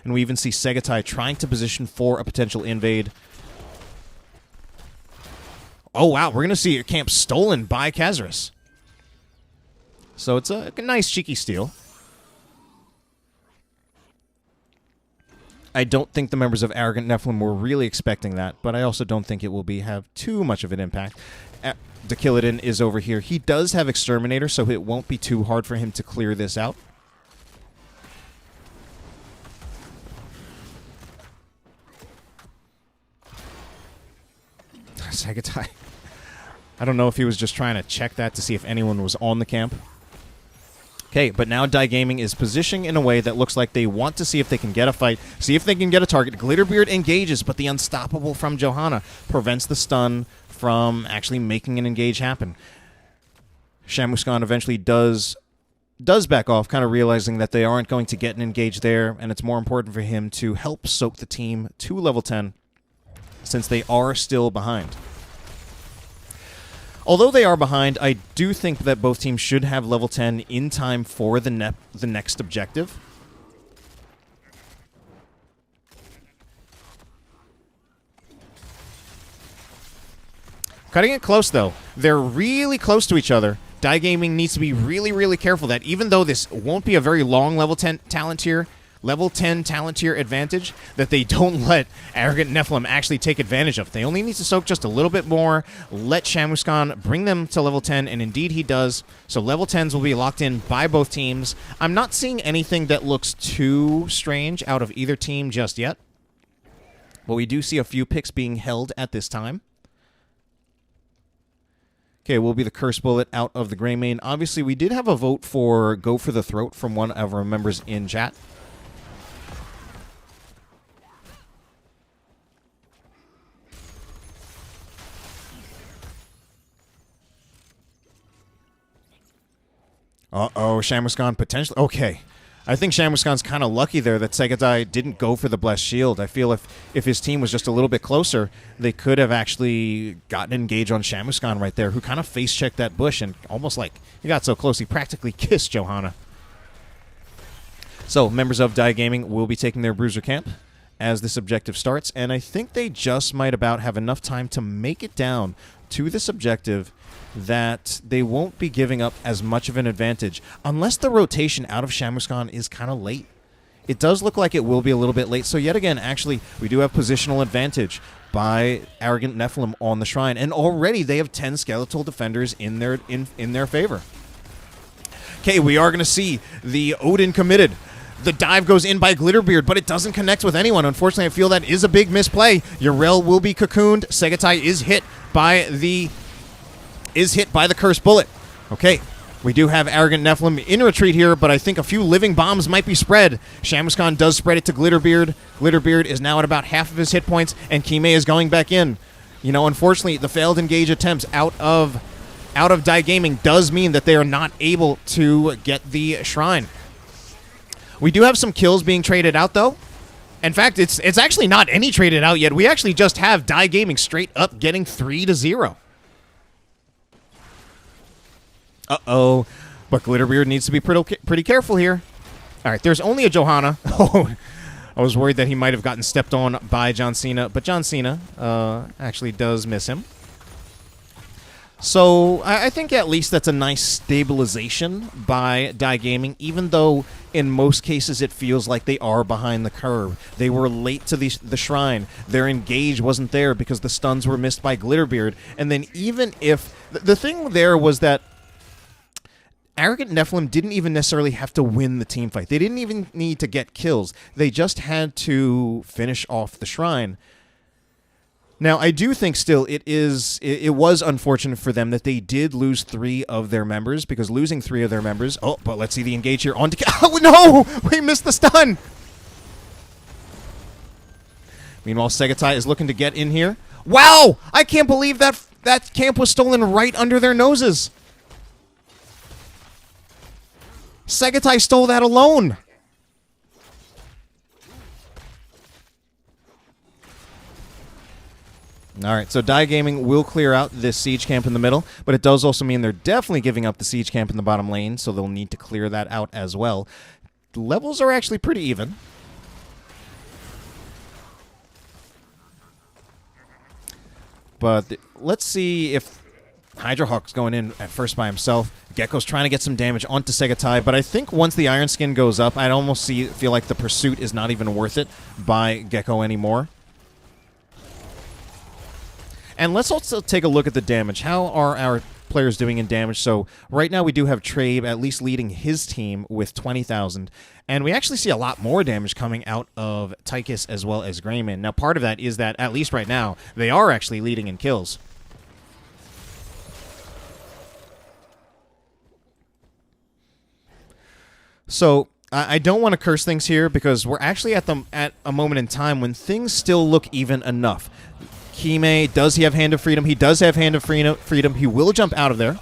And we even see SeGaTai trying to position for a potential invade. Oh, wow, we're going to see a camp stolen by Kazerus. So it's a nice, cheeky steal. I don't think the members of Arrogant Nephalem were really expecting that, but I also don't think it will have too much of an impact. DaKillidan is over here. He does have Exterminator, so it won't be too hard for him to clear this out. SeGaTai. I don't know if he was just trying to check that to see if anyone was on the camp. Okay, but now DaKillidan is positioning in a way that looks like they want to see if they can get a fight, see if they can get a target. GlitterBeard engages, but the Unstoppable from Johanna prevents the stun from actually making an engage happen. Shamuscon eventually does back off, kind of realizing that they aren't going to get an engage there, and it's more important for him to help soak the team to level 10, since they are still behind. Although they are behind, I do think that both teams should have level 10 in time for the next objective. Cutting it close, though. They're really close to each other. DaKillidan needs to be really, really careful that even though this won't be a very long level 10 talent tier advantage, that they don't let Arrogant Nephalem actually take advantage of. They only need to soak just a little bit more, let Shamuscon bring them to level 10, and indeed he does. So level 10s will be locked in by both teams. I'm not seeing anything that looks too strange out of either team just yet, but we do see a few picks being held at this time. Okay, will be the Curse Bullet out of the Greymane. Obviously, we did have a vote for Go for the Throat from one of our members in chat. Uh-oh, Shamuscon potentially... Okay. I think Shamuscon's kind of lucky there that SeGaTai didn't go for the Blessed Shield. I feel if his team was just a little bit closer, they could have actually gotten engaged on Shamuscon right there, who kind of face-checked that bush, and almost like he got so close he practically kissed Johanna. So, members of DaKillidan will be taking their Bruiser camp as this objective starts, and I think they just might about have enough time to make it down to this objective that they won't be giving up as much of an advantage, unless the rotation out of Shamuscon is kind of late. It does look like it will be a little bit late, so yet again, actually, we do have positional advantage by Arrogant Nephalem on the Shrine, and already they have 10 Skeletal Defenders in their favor. Okay, we are going to see the Odin committed. The dive goes in by GlitterBeard, but it doesn't connect with anyone. Unfortunately, I feel that is a big misplay. Yrel will be cocooned. SeGaTai is hit by the Cursed Bullet. Okay, we do have Arrogant Nephalem in retreat here, but I think a few living bombs might be spread. Shamuscon does spread it to GlitterBeard. GlitterBeard is now at about half of his hit points, and Kime is going back in. You know, unfortunately, the failed engage attempts out of DaKillidan does mean that they are not able to get the Shrine. We do have some kills being traded out, though. In fact, it's actually not any traded out yet. We actually just have DaKillidan straight up getting 3-0. Uh-oh. But GlitterBeard needs to be pretty careful here. All right, there's only a Johanna. Oh, I was worried that he might have gotten stepped on by John Cena, but John Cena actually does miss him. So I think at least that's a nice stabilization by DaKillidan, even though in most cases it feels like they are behind the curve. They were late to the Shrine. Their engage wasn't there because the stuns were missed by GlitterBeard. And then even if... The thing there was that Arrogant Nephalem didn't even necessarily have to win the team fight. They didn't even need to get kills. They just had to finish off the Shrine. Now, I do think still it was unfortunate for them that they did lose 3 of their members, because losing 3 of their members... Oh, but let's see the engage here. On to... Oh, no! We missed the stun! Meanwhile, SeGaTai is looking to get in here. Wow! I can't believe that camp was stolen right under their noses. SeGaTai stole that alone. All right, so Die Gaming will clear out this siege camp in the middle, but it does also mean they're definitely giving up the siege camp in the bottom lane, so they'll need to clear that out as well. The levels are actually pretty even. But let's see if Hydrahawk's going in at first by himself. Gekko's trying to get some damage onto SeGaTai, but I think once the Iron Skin goes up, I'd almost feel like the pursuit is not even worth it by Gekko anymore. And let's also take a look at the damage. How are our players doing in damage? So right now we do have Traib at least leading his team with 20,000. And we actually see a lot more damage coming out of Tychus as well as Greyman. Now part of that is that, at least right now, they are actually leading in kills. So I don't want to curse things here, because we're actually at a moment in time when things still look even enough. Kime, does he have Hand of Freedom? He does have Hand of Freedom. He will jump out of there.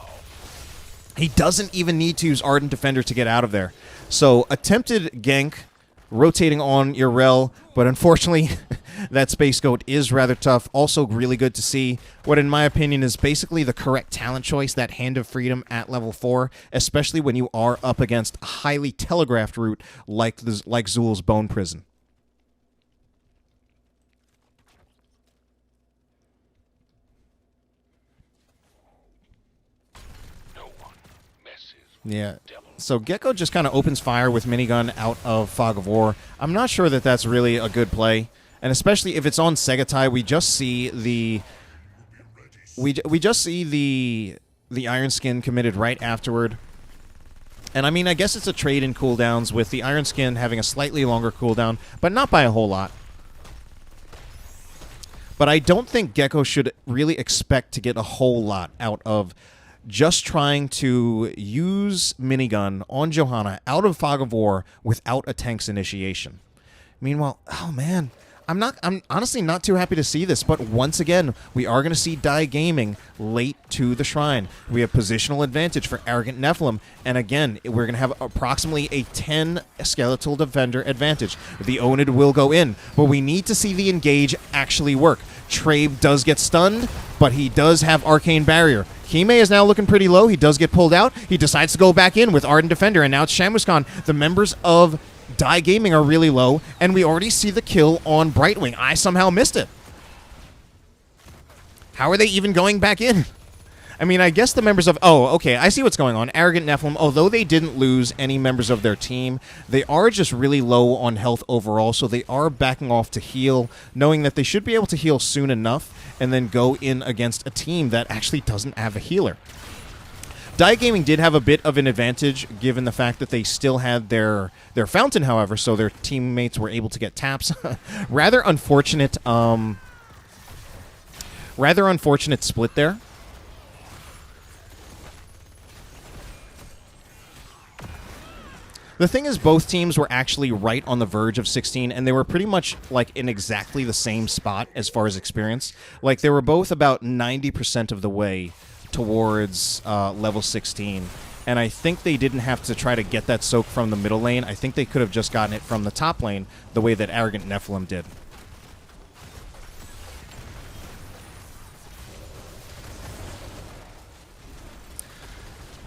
He doesn't even need to use Ardent Defender to get out of there. So, attempted gank, rotating on your rel, but unfortunately, that Space Goat is rather tough. Also really good to see what, in my opinion, is basically the correct talent choice, that Hand of Freedom at level 4, especially when you are up against a highly telegraphed route like Zul's Bone Prison. Yeah, so Gekko just kind of opens fire with minigun out of Fog of War. I'm not sure that that's really a good play, and especially if it's on SeGaTai, we just see the Iron Skin committed right afterward. And I mean, I guess it's a trade in cooldowns, with the Iron Skin having a slightly longer cooldown, but not by a whole lot. But I don't think Gekko should really expect to get a whole lot out of just trying to use minigun on Johanna out of Fog of War without a tank's initiation. Meanwhile, oh man, I'm honestly not too happy to see this, but once again, we are going to see Die Gaming late to the shrine. We have positional advantage for Arrogant Nephalem, and again, we're going to have approximately a 10 skeletal defender advantage. The Onid will go in, but we need to see the engage actually work. Traib does get stunned, but he does have Arcane Barrier. Kime is now looking pretty low. He does get pulled out. He decides to go back in with Ardent Defender, and now it's Shamuscon. The members of Die Gaming are really low, and we already see the kill on Brightwing. I somehow missed it. How are they even going back in? I mean, I guess the members of... Oh, okay, I see what's going on. Arrogant Nephalem, although they didn't lose any members of their team, they are just really low on health overall, so they are backing off to heal, knowing that they should be able to heal soon enough and then go in against a team that actually doesn't have a healer. Die Gaming did have a bit of an advantage, given the fact that they still had their fountain, however, so their teammates were able to get taps. Rather unfortunate split there. The thing is, both teams were actually right on the verge of 16, and they were pretty much like in exactly the same spot as far as experience. Like, they were both about 90% of the way towards level 16, and I think they didn't have to try to get that soak from the middle lane. I think they could have just gotten it from the top lane the way that Arrogant Nephalem did.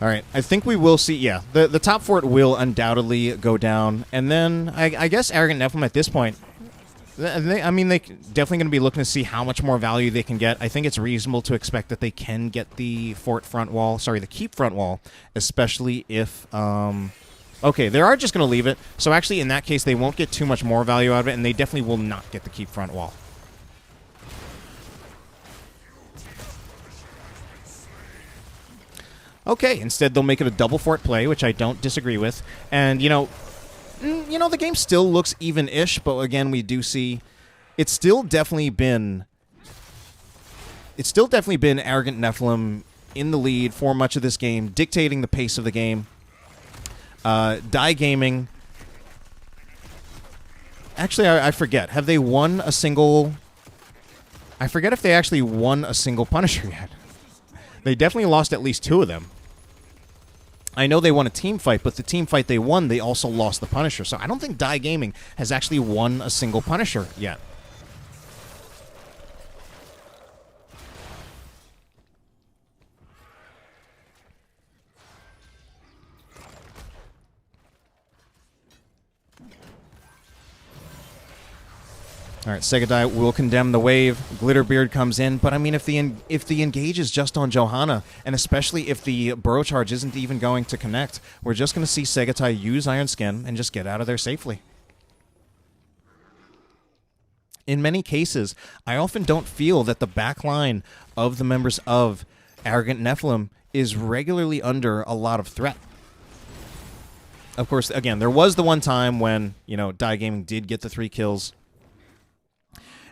All right, I think we will see, yeah, the top fort will undoubtedly go down, and then I guess Arrogant Nephalem at this point, I mean, they definitely going to be looking to see how much more value they can get. I think it's reasonable to expect that they can get the fort front wall, sorry, the keep front wall, especially if, okay, they are just going to leave it, so actually in that case they won't get too much more value out of it, and they definitely will not get the keep front wall. Okay, instead they'll make it a double fort play, which I don't disagree with. And, you know, the game still looks even-ish, but again, we do see it's still definitely been it's still definitely been Arrogant Nephalem in the lead for much of this game, dictating the pace of the game. Die Gaming... Actually, I forget. Have they won a single... I forget if they actually won a single Punisher yet. They definitely lost at least 2 of them. I know they won a team fight, but the team fight they won, they also lost the Punisher. So I don't think Die Gaming has actually won a single Punisher yet. All right, SeGaTai will condemn the wave. GlitterBeard comes in, but I mean, if the engage is just on Johanna, and especially if the burrow charge isn't even going to connect, we're just going to see SeGaTai use Iron Skin and just get out of there safely. In many cases, I often don't feel that the back line of the members of Arrogant Nephalem is regularly under a lot of threat. Of course, again, there was the one time when, you know, Die Gaming did get the 3 kills.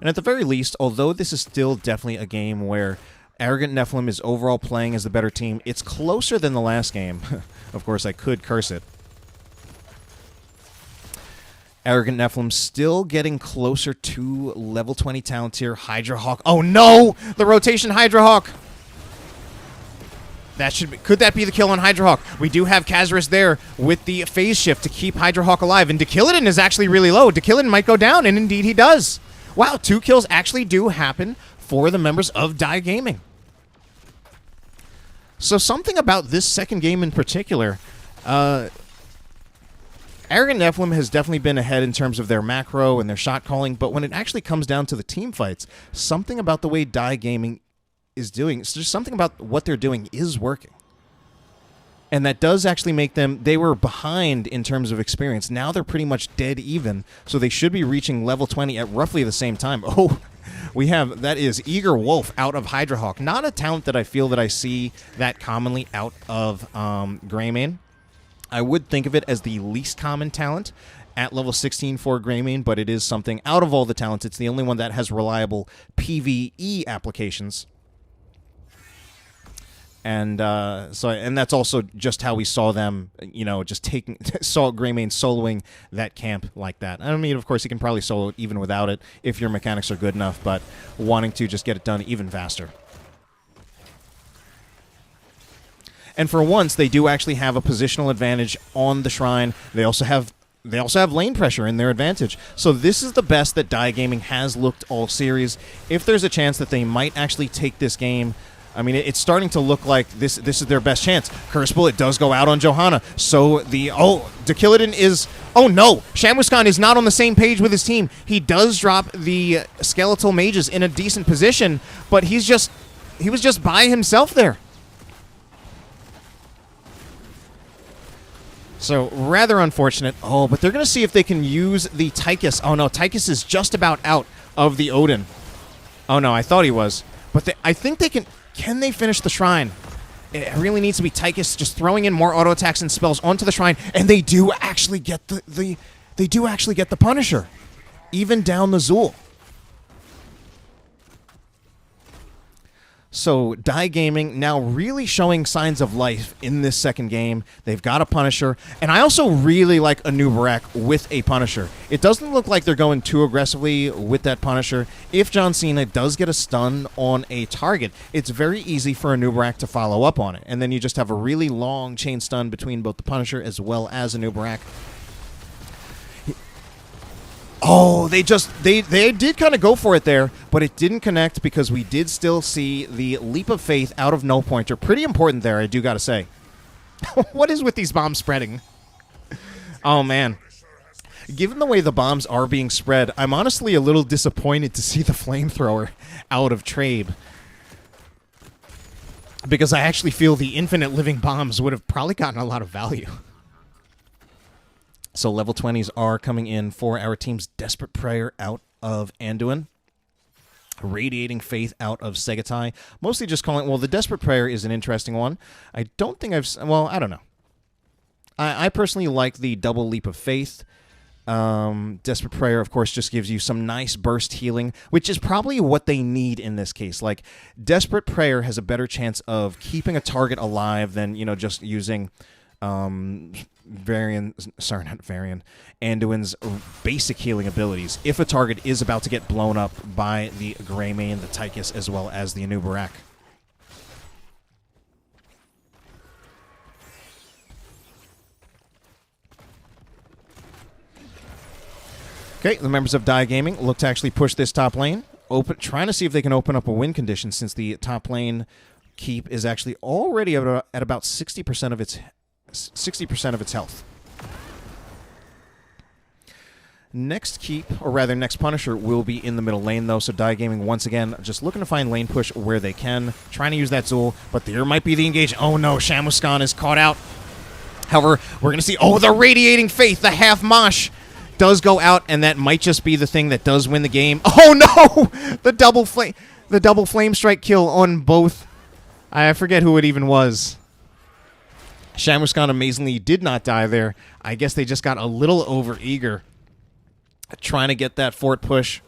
And at the very least, although this is still definitely a game where Arrogant Nephalem is overall playing as the better team, it's closer than the last game. Of course, I could curse it. Arrogant Nephalem still getting closer to level 20 talent tier. Hydrahawk. Oh no! The rotation Hydrahawk! That should be, could that be the kill on Hydrahawk? We do have Kazerus there with the phase shift to keep Hydrahawk alive. And DaKillidan is actually really low. DaKillidan might go down, and indeed he does. Wow, 2 kills actually do happen for the members of Die Gaming. So something about this second game in particular, Arrogant Nephalem has definitely been ahead in terms of their macro and their shot calling, but when it actually comes down to the team fights, something about the way Die Gaming is doing, it's just something about what they're doing is working. And that does actually make them, they were behind in terms of experience. Now they're pretty much dead even, so they should be reaching level 20 at roughly the same time. Oh, we have, that is Eager Wolf out of Hydrahawk. Not a talent that I feel that I see that commonly out of Greymane. I would think of it as the least common talent at level 16 for Greymane, but it is something, out of all the talents, it's the only one that has reliable PvE applications. And and that's also just how we saw them, you know, just saw Greymane soloing that camp like that. I mean, of course, you can probably solo it even without it if your mechanics are good enough, but wanting to just get it done even faster. And for once, they do actually have a positional advantage on the shrine. They also have lane pressure in their advantage. So this is the best that Die Gaming has looked all series. If there's a chance that they might actually take this game, I mean, it's starting to look like this is their best chance. Curse Bullet does go out on Johanna. So DaKillidan is... Oh no! Shamuscon is not on the same page with his team. He does drop the Skeletal Mages in a decent position, but he was just by himself there. So, rather unfortunate. Oh, but they're going to see if they can use the Tychus. Oh no, Tychus is just about out of the Odin. Oh no, I thought he was. But I think they can... Can they finish the shrine? It really needs to be Tychus just throwing in more auto attacks and spells onto the shrine, and they do actually get the Punisher, even down the Zool. So Die Gaming now really showing signs of life in this second game. They've got a Punisher, and I also really like a Nubarak with a Punisher. It doesn't look like they're going too aggressively with that Punisher. If John Cena does get a stun on a target, it's very easy for a Nubarak to follow up on it, and then you just have a really long chain stun between both the Punisher as well as a Nubarak. Oh, they did kind of go for it there, but it didn't connect because we did still see the leap of faith out of NullPointer. Pretty important there, I do got to say. What is with these bombs spreading? Oh, man. Given the way the bombs are being spread, I'm honestly a little disappointed to see the flamethrower out of traib. Because I actually feel the infinite living bombs would have probably gotten a lot of value. So level 20s are coming in for our team's Desperate Prayer out of Anduin. Radiating Faith out of SeGaTai. Mostly just calling... Well, the Desperate Prayer is an interesting one. I don't think I've... Well, I don't know. I personally like the Double Leap of Faith. Desperate Prayer, of course, just gives you some nice burst healing, which is probably what they need in this case. Like, Desperate Prayer has a better chance of keeping a target alive than, you know, just using Anduin's basic healing abilities if a target is about to get blown up by the Greymane, the Tychus, as well as the Anubarak. Okay, the members of Die Gaming look to actually push this top lane, trying to see if they can open up a win condition, since the top lane keep is actually already at about 60% of its health. Next keep, or rather next Punisher, will be in the middle lane, though, so Die Gaming, once again, just looking to find lane push where they can, trying to use that Zul, but there might be the engage. Oh no, Shamuscon is caught out. However, we're going to see, oh, the Radiating Faith, the half mosh, does go out, and that might just be the thing that does win the game. Oh no! The double flame strike kill on both. I forget who it even was. Shamuscon amazingly did not die there. I guess they just got a little over eager trying to get that fort push.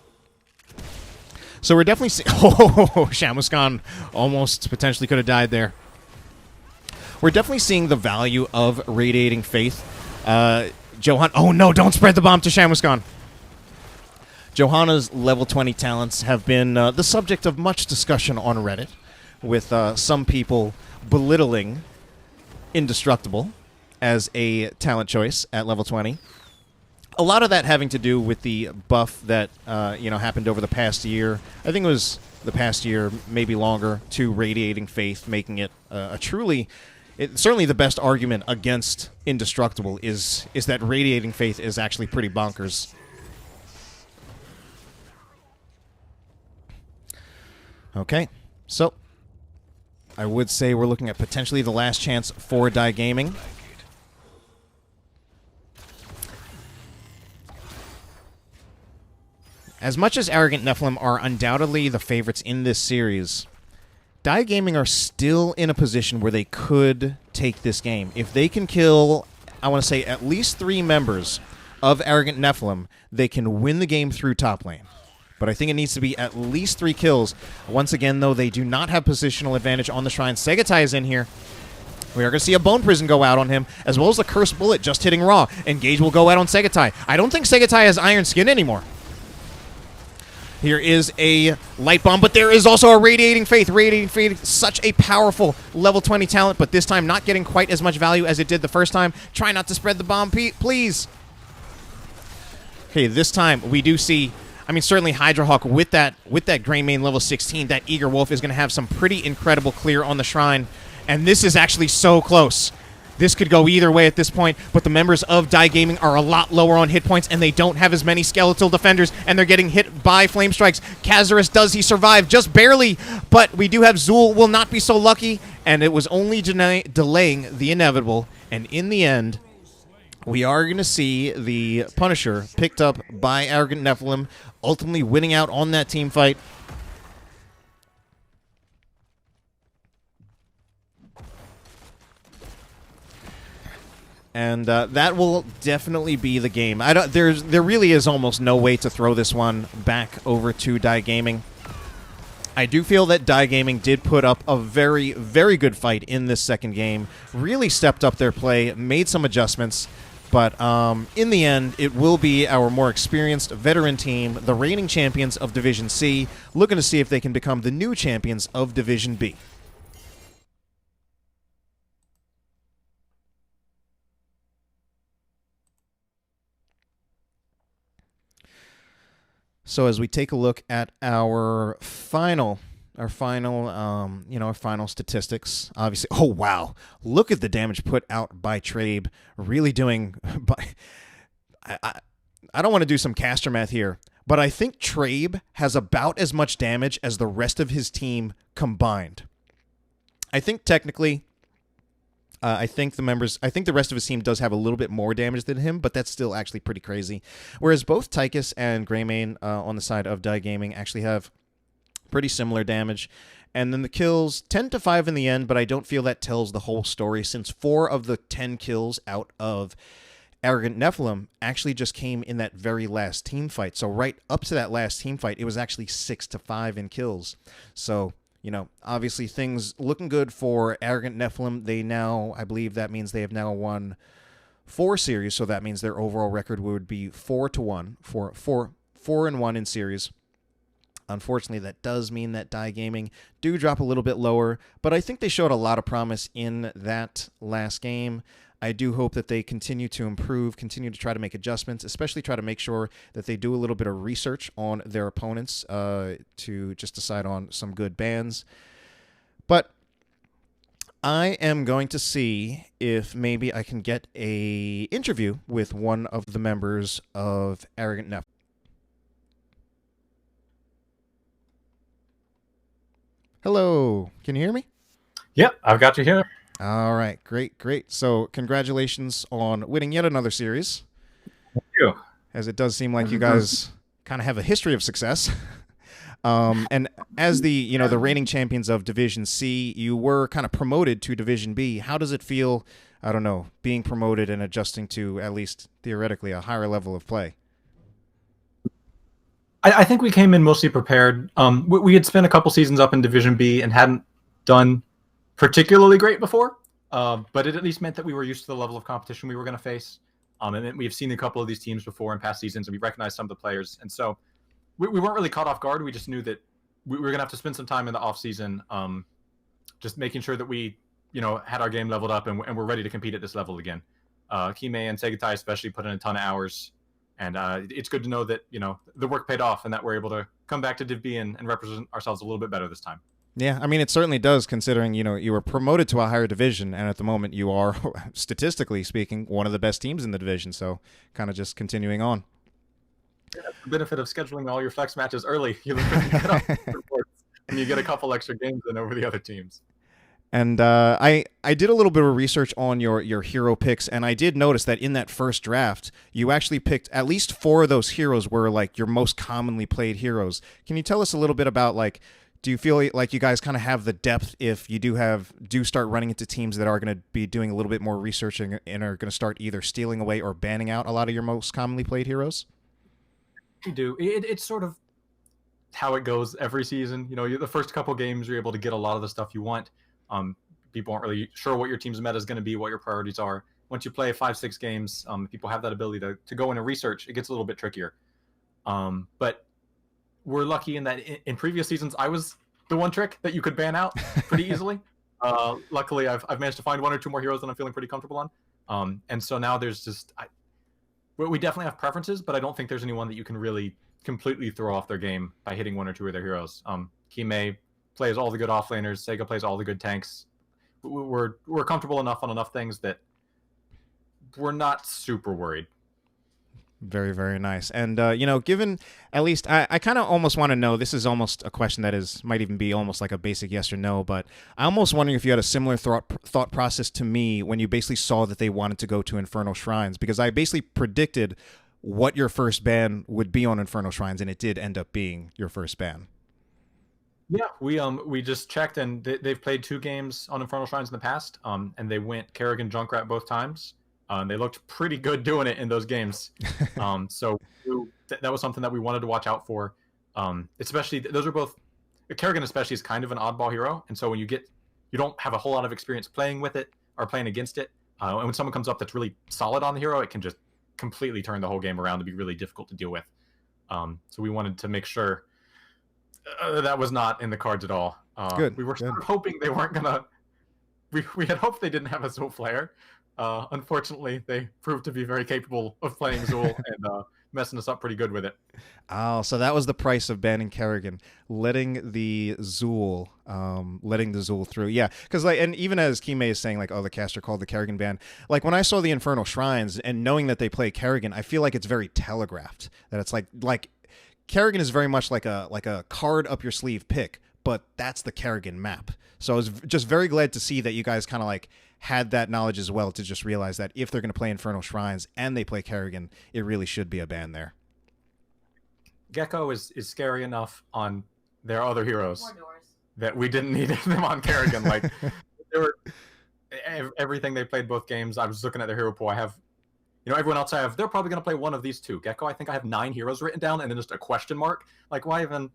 So we're definitely seeing... Oh, Shamuscon almost potentially could have died there. We're definitely seeing the value of Radiating Faith. Johanna... Oh no, don't spread the bomb to Shamuscon. Johanna's level 20 talents have been the subject of much discussion on Reddit, with some people belittling Indestructible as a talent choice at level 20. A lot of that having to do with the buff that happened over the past year. I think it was the past year, maybe longer, to Radiating Faith, making it a truly... certainly the best argument against Indestructible is that Radiating Faith is actually pretty bonkers. Okay, so I would say we're looking at potentially the last chance for Die Gaming. As much as Arrogant Nephalem are undoubtedly the favorites in this series, Die Gaming are still in a position where they could take this game. If they can kill, I want to say, at least 3 members of Arrogant Nephalem, they can win the game through top lane. But I think it needs to be at least 3 kills. Once again, though, they do not have positional advantage on the shrine. SeGaTai is in here. We are going to see a Bone Prison go out on him, as well as the Cursed Bullet just hitting raw. Engage will go out on SeGaTai. I don't think SeGaTai has Iron Skin anymore. Here is a Light Bomb, but there is also a Radiating Faith. Radiating Faith, such a powerful level 20 talent, but this time not getting quite as much value as it did the first time. Try not to spread the bomb, please. Okay, this time we do see... I mean, certainly Hydrahawk with that Greymane level 16, that Eager Wolf is going to have some pretty incredible clear on the shrine. And this is actually so close. This could go either way at this point, but the members of Die Gaming are a lot lower on hit points, and they don't have as many skeletal defenders, and they're getting hit by flame strikes. Kazerus, does he survive? Just barely, but we do have Zul, will not be so lucky, and it was only delaying the inevitable, and in the end, we are going to see the Punisher picked up by Arrogant Nephalem, ultimately winning out on that team fight. And that will definitely be the game. There really is almost no way to throw this one back over to Die Gaming. I do feel that Die Gaming did put up a very, very good fight in this second game. Really stepped up their play, made some adjustments. But in the end, it will be our more experienced veteran team, the reigning champions of Division C, looking to see if they can become the new champions of Division B. So as we take a look at our final statistics, obviously, oh wow, look at the damage put out by Traib, really doing, I don't want to do some caster math here, but I think Traib has about as much damage as the rest of his team combined. I think technically, I think the rest of his team does have a little bit more damage than him, but that's still actually pretty crazy. Whereas both Tychus and Greymane on the side of Die Gaming actually have pretty similar damage. And then the kills, 10 to 5 in the end, but I don't feel that tells the whole story, since 4 of the 10 kills out of Arrogant Nephalem actually just came in that very last team fight. So right up to that last team fight, it was actually 6-5 in kills. So, obviously things looking good for Arrogant Nephalem. They now, I believe that means they have now won 4 series. So that means their overall record would be 4-1, 4-1 in series. Unfortunately, that does mean that Die Gaming do drop a little bit lower, but I think they showed a lot of promise in that last game. I do hope that they continue to improve, continue to try to make adjustments, especially try to make sure that they do a little bit of research on their opponents to just decide on some good bans. But I am going to see if maybe I can get an interview with one of the members of Arrogant Nephalem. Hello, can you hear me? Yep, I've got you here. All right, great. So congratulations on winning yet another series. Thank you. As it does seem like you guys kind of have a history of success. And as the reigning champions of Division C, you were kind of promoted to Division B. How does it feel, I don't know, being promoted and adjusting to, at least theoretically, a higher level of play? I think we came in mostly prepared. We had spent a couple seasons up in Division B and hadn't done particularly great before, but it at least meant that we were used to the level of competition we were going to face. And we've seen a couple of these teams before in past seasons, and we recognized some of the players. And so we weren't really caught off guard. We just knew that we were going to have to spend some time in the off season just making sure that we had our game leveled up and we're ready to compete at this level again. Kime and SeGaTai especially put in a ton of hours. And it's good to know that, the work paid off and that we're able to come back to Div B and represent ourselves a little bit better this time. Yeah, I mean, it certainly does, considering, you were promoted to a higher division, and at the moment you are, statistically speaking, one of the best teams in the division, so kind of just continuing on. Yeah, that's the benefit of scheduling all your flex matches early. You look really good up and you get a couple extra games in over the other teams. And I did a little bit of research on your hero picks, and I did notice that in that first draft, you actually picked at least 4 of those heroes were like your most commonly played heroes. Can you tell us a little bit about, like, do you feel like you guys kind of have the depth if you do start running into teams that are going to be doing a little bit more research and are going to start either stealing away or banning out a lot of your most commonly played heroes? We do. It's sort of how it goes every season. The first couple games, you're able to get a lot of the stuff you want. People aren't really sure what your team's meta is going to be, what your priorities are. Once you play 5-6 games, people have that ability to go in and research. It gets a little bit trickier. But we're lucky in that in previous seasons, I was the one trick that you could ban out pretty easily. Luckily, I've managed to find 1 or 2 more heroes that I'm feeling pretty comfortable on. And so now there's just... we definitely have preferences, but I don't think there's anyone that you can really completely throw off their game by hitting 1 or 2 of their heroes. Kime plays all the good offlaners. Sega plays all the good tanks. We're comfortable enough on enough things that we're not super worried. Very, very nice. And, given at least I kind of almost want to know, this is almost a question that might even be almost like a basic yes or no, but I'm almost wondering if you had a similar thought process to me when you basically saw that they wanted to go to Infernal Shrines, because I basically predicted what your first ban would be on Infernal Shrines, and it did end up being your first ban. Yeah, we just checked, and they've played 2 games on Infernal Shrines in the past, and they went Kerrigan Junkrat both times. They looked pretty good doing it in those games. So that was something that we wanted to watch out for. Especially, those are both... Kerrigan especially is kind of an oddball hero, and so when you don't have a whole lot of experience playing with it or playing against it, and when someone comes up that's really solid on the hero, it can just completely turn the whole game around to be really difficult to deal with. So we wanted to make sure that was not in the cards at all. Good. We were sort of hoping they weren't gonna... We had hoped they didn't have a Zool Flare. Unfortunately, they proved to be very capable of playing Zool and messing us up pretty good with it. Oh, so that was the price of banning Kerrigan, letting the Zool through. Yeah, because and even as Kime is saying, the caster called the Kerrigan ban. Like when I saw the Infernal Shrines and knowing that they play Kerrigan, I feel like it's very telegraphed. That it's like Kerrigan is very much like a card up your sleeve pick, but that's the Kerrigan map. So I was just very glad to see that you guys kind of had that knowledge as well, to just realize that if they're going to play Infernal Shrines and they play Kerrigan, it really should be a ban there. Gekko is scary enough on their other heroes that we didn't need them on Kerrigan. They were everything they played both games. I was looking at their hero pool. I have everyone else they're probably going to play one of these two. Gekko, I think I have 9 heroes written down and then just a question mark. Like, why even,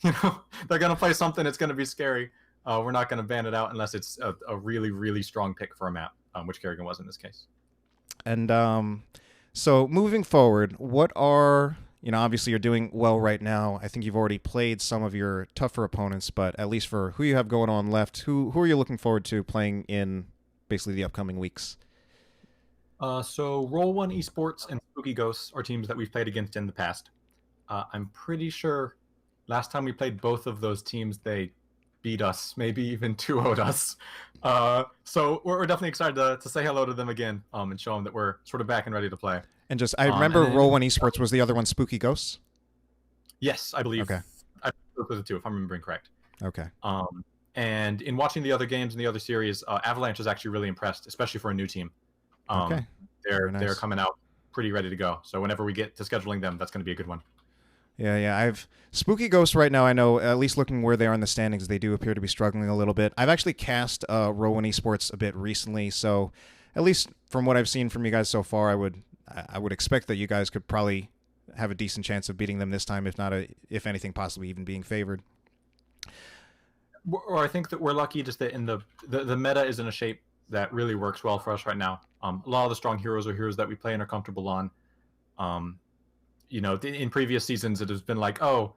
they're going to play something. It's going to be scary. We're not going to ban it out unless it's a really, really strong pick for a map, which Kerrigan was in this case. And so moving forward, what are, obviously you're doing well right now. I think you've already played some of your tougher opponents, but at least for who you have going on left, who are you looking forward to playing in basically the upcoming weeks? So Roll1 Esports and Spooky Ghosts are teams that we've played against in the past. I'm pretty sure last time we played both of those teams, they beat us, maybe even 2-0'd us. So we're definitely excited to say hello to them again and show them that we're sort of back and ready to play. And just, I remember Roll1 Esports was the other one, Spooky Ghosts? Yes, I believe. Okay. I believe those are the two, if I'm remembering correct. Okay. And in watching the other games and the other series, Avalanche is actually really impressed, especially for a new team. Okay. They're coming out pretty ready to go. So whenever we get to scheduling them, that's going to be a good one. Yeah. I've Spooky Ghosts right now. I know, at least looking where they are in the standings, they do appear to be struggling a little bit. I've actually cast Rowan Esports a bit recently, so at least from what I've seen from you guys so far, I would expect that you guys could probably have a decent chance of beating them this time, if not, if anything, possibly even being favored. Or I think that we're lucky just that in the meta is in a shape that really works well for us right now. A lot of the strong heroes are heroes that we play and are comfortable on. In previous seasons, it has been like, oh,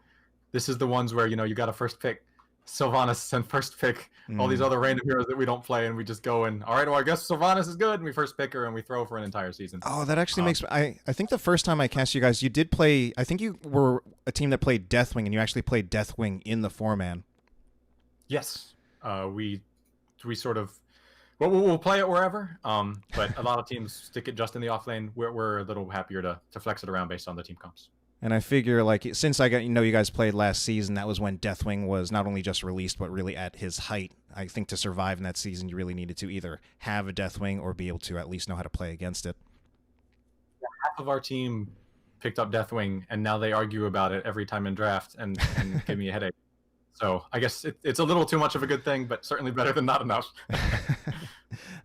this is the ones where, you got to first pick Sylvanas and first pick all these other random heroes that we don't play, and we just go and, all right, well, I guess Sylvanas is good, and we first pick her, and we throw for an entire season. Oh, that actually makes... I think the first time I cast you guys, you did play... I think you were a team that played Deathwing, and you actually played Deathwing in the 4-man. Yes. We sort of... Well, we'll play it wherever, but a lot of teams stick it just in the off lane. We're a little happier to flex it around based on the team comps. And I figure, like, since I got you guys played last season, that was when Deathwing was not only just released, but really at his height. I think to survive in that season, you really needed to either have a Deathwing or be able to at least know how to play against it. Half of our team picked up Deathwing, and now they argue about it every time in draft and give me a headache. So I guess it's a little too much of a good thing, but certainly better than not enough.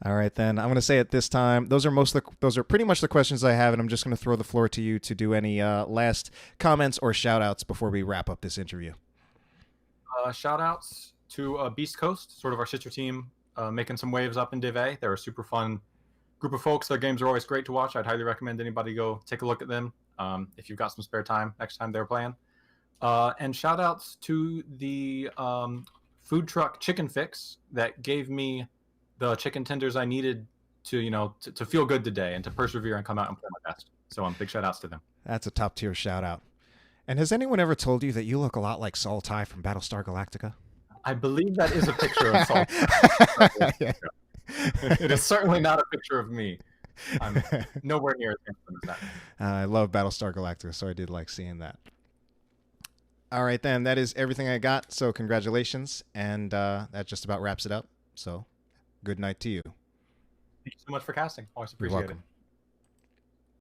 All right, then. I'm going to say it this time. Those are pretty much the questions I have, and I'm just going to throw the floor to you to do any last comments or shout-outs before we wrap up this interview. Shout-outs to Beast Coast, sort of our sister team, making some waves up in Div A. They're a super fun group of folks. Their games are always great to watch. I'd highly recommend anybody go take a look at them if you've got some spare time next time they're playing. And shout-outs to the food truck Chicken Fix that gave me the chicken tenders I needed to, to feel good today and to persevere and come out and play my best. So big shout outs to them. That's a top tier shout out. And has anyone ever told you that you look a lot like SeGaTai from Battlestar Galactica? I believe that is a picture of Saul. It is certainly not a picture of me. I'm nowhere near as handsome as that. I love Battlestar Galactica, so I did like seeing that. All right, then. That is everything I got. So congratulations. And that just about wraps it up. So good night to you. Thank you so much for casting. Always appreciate it.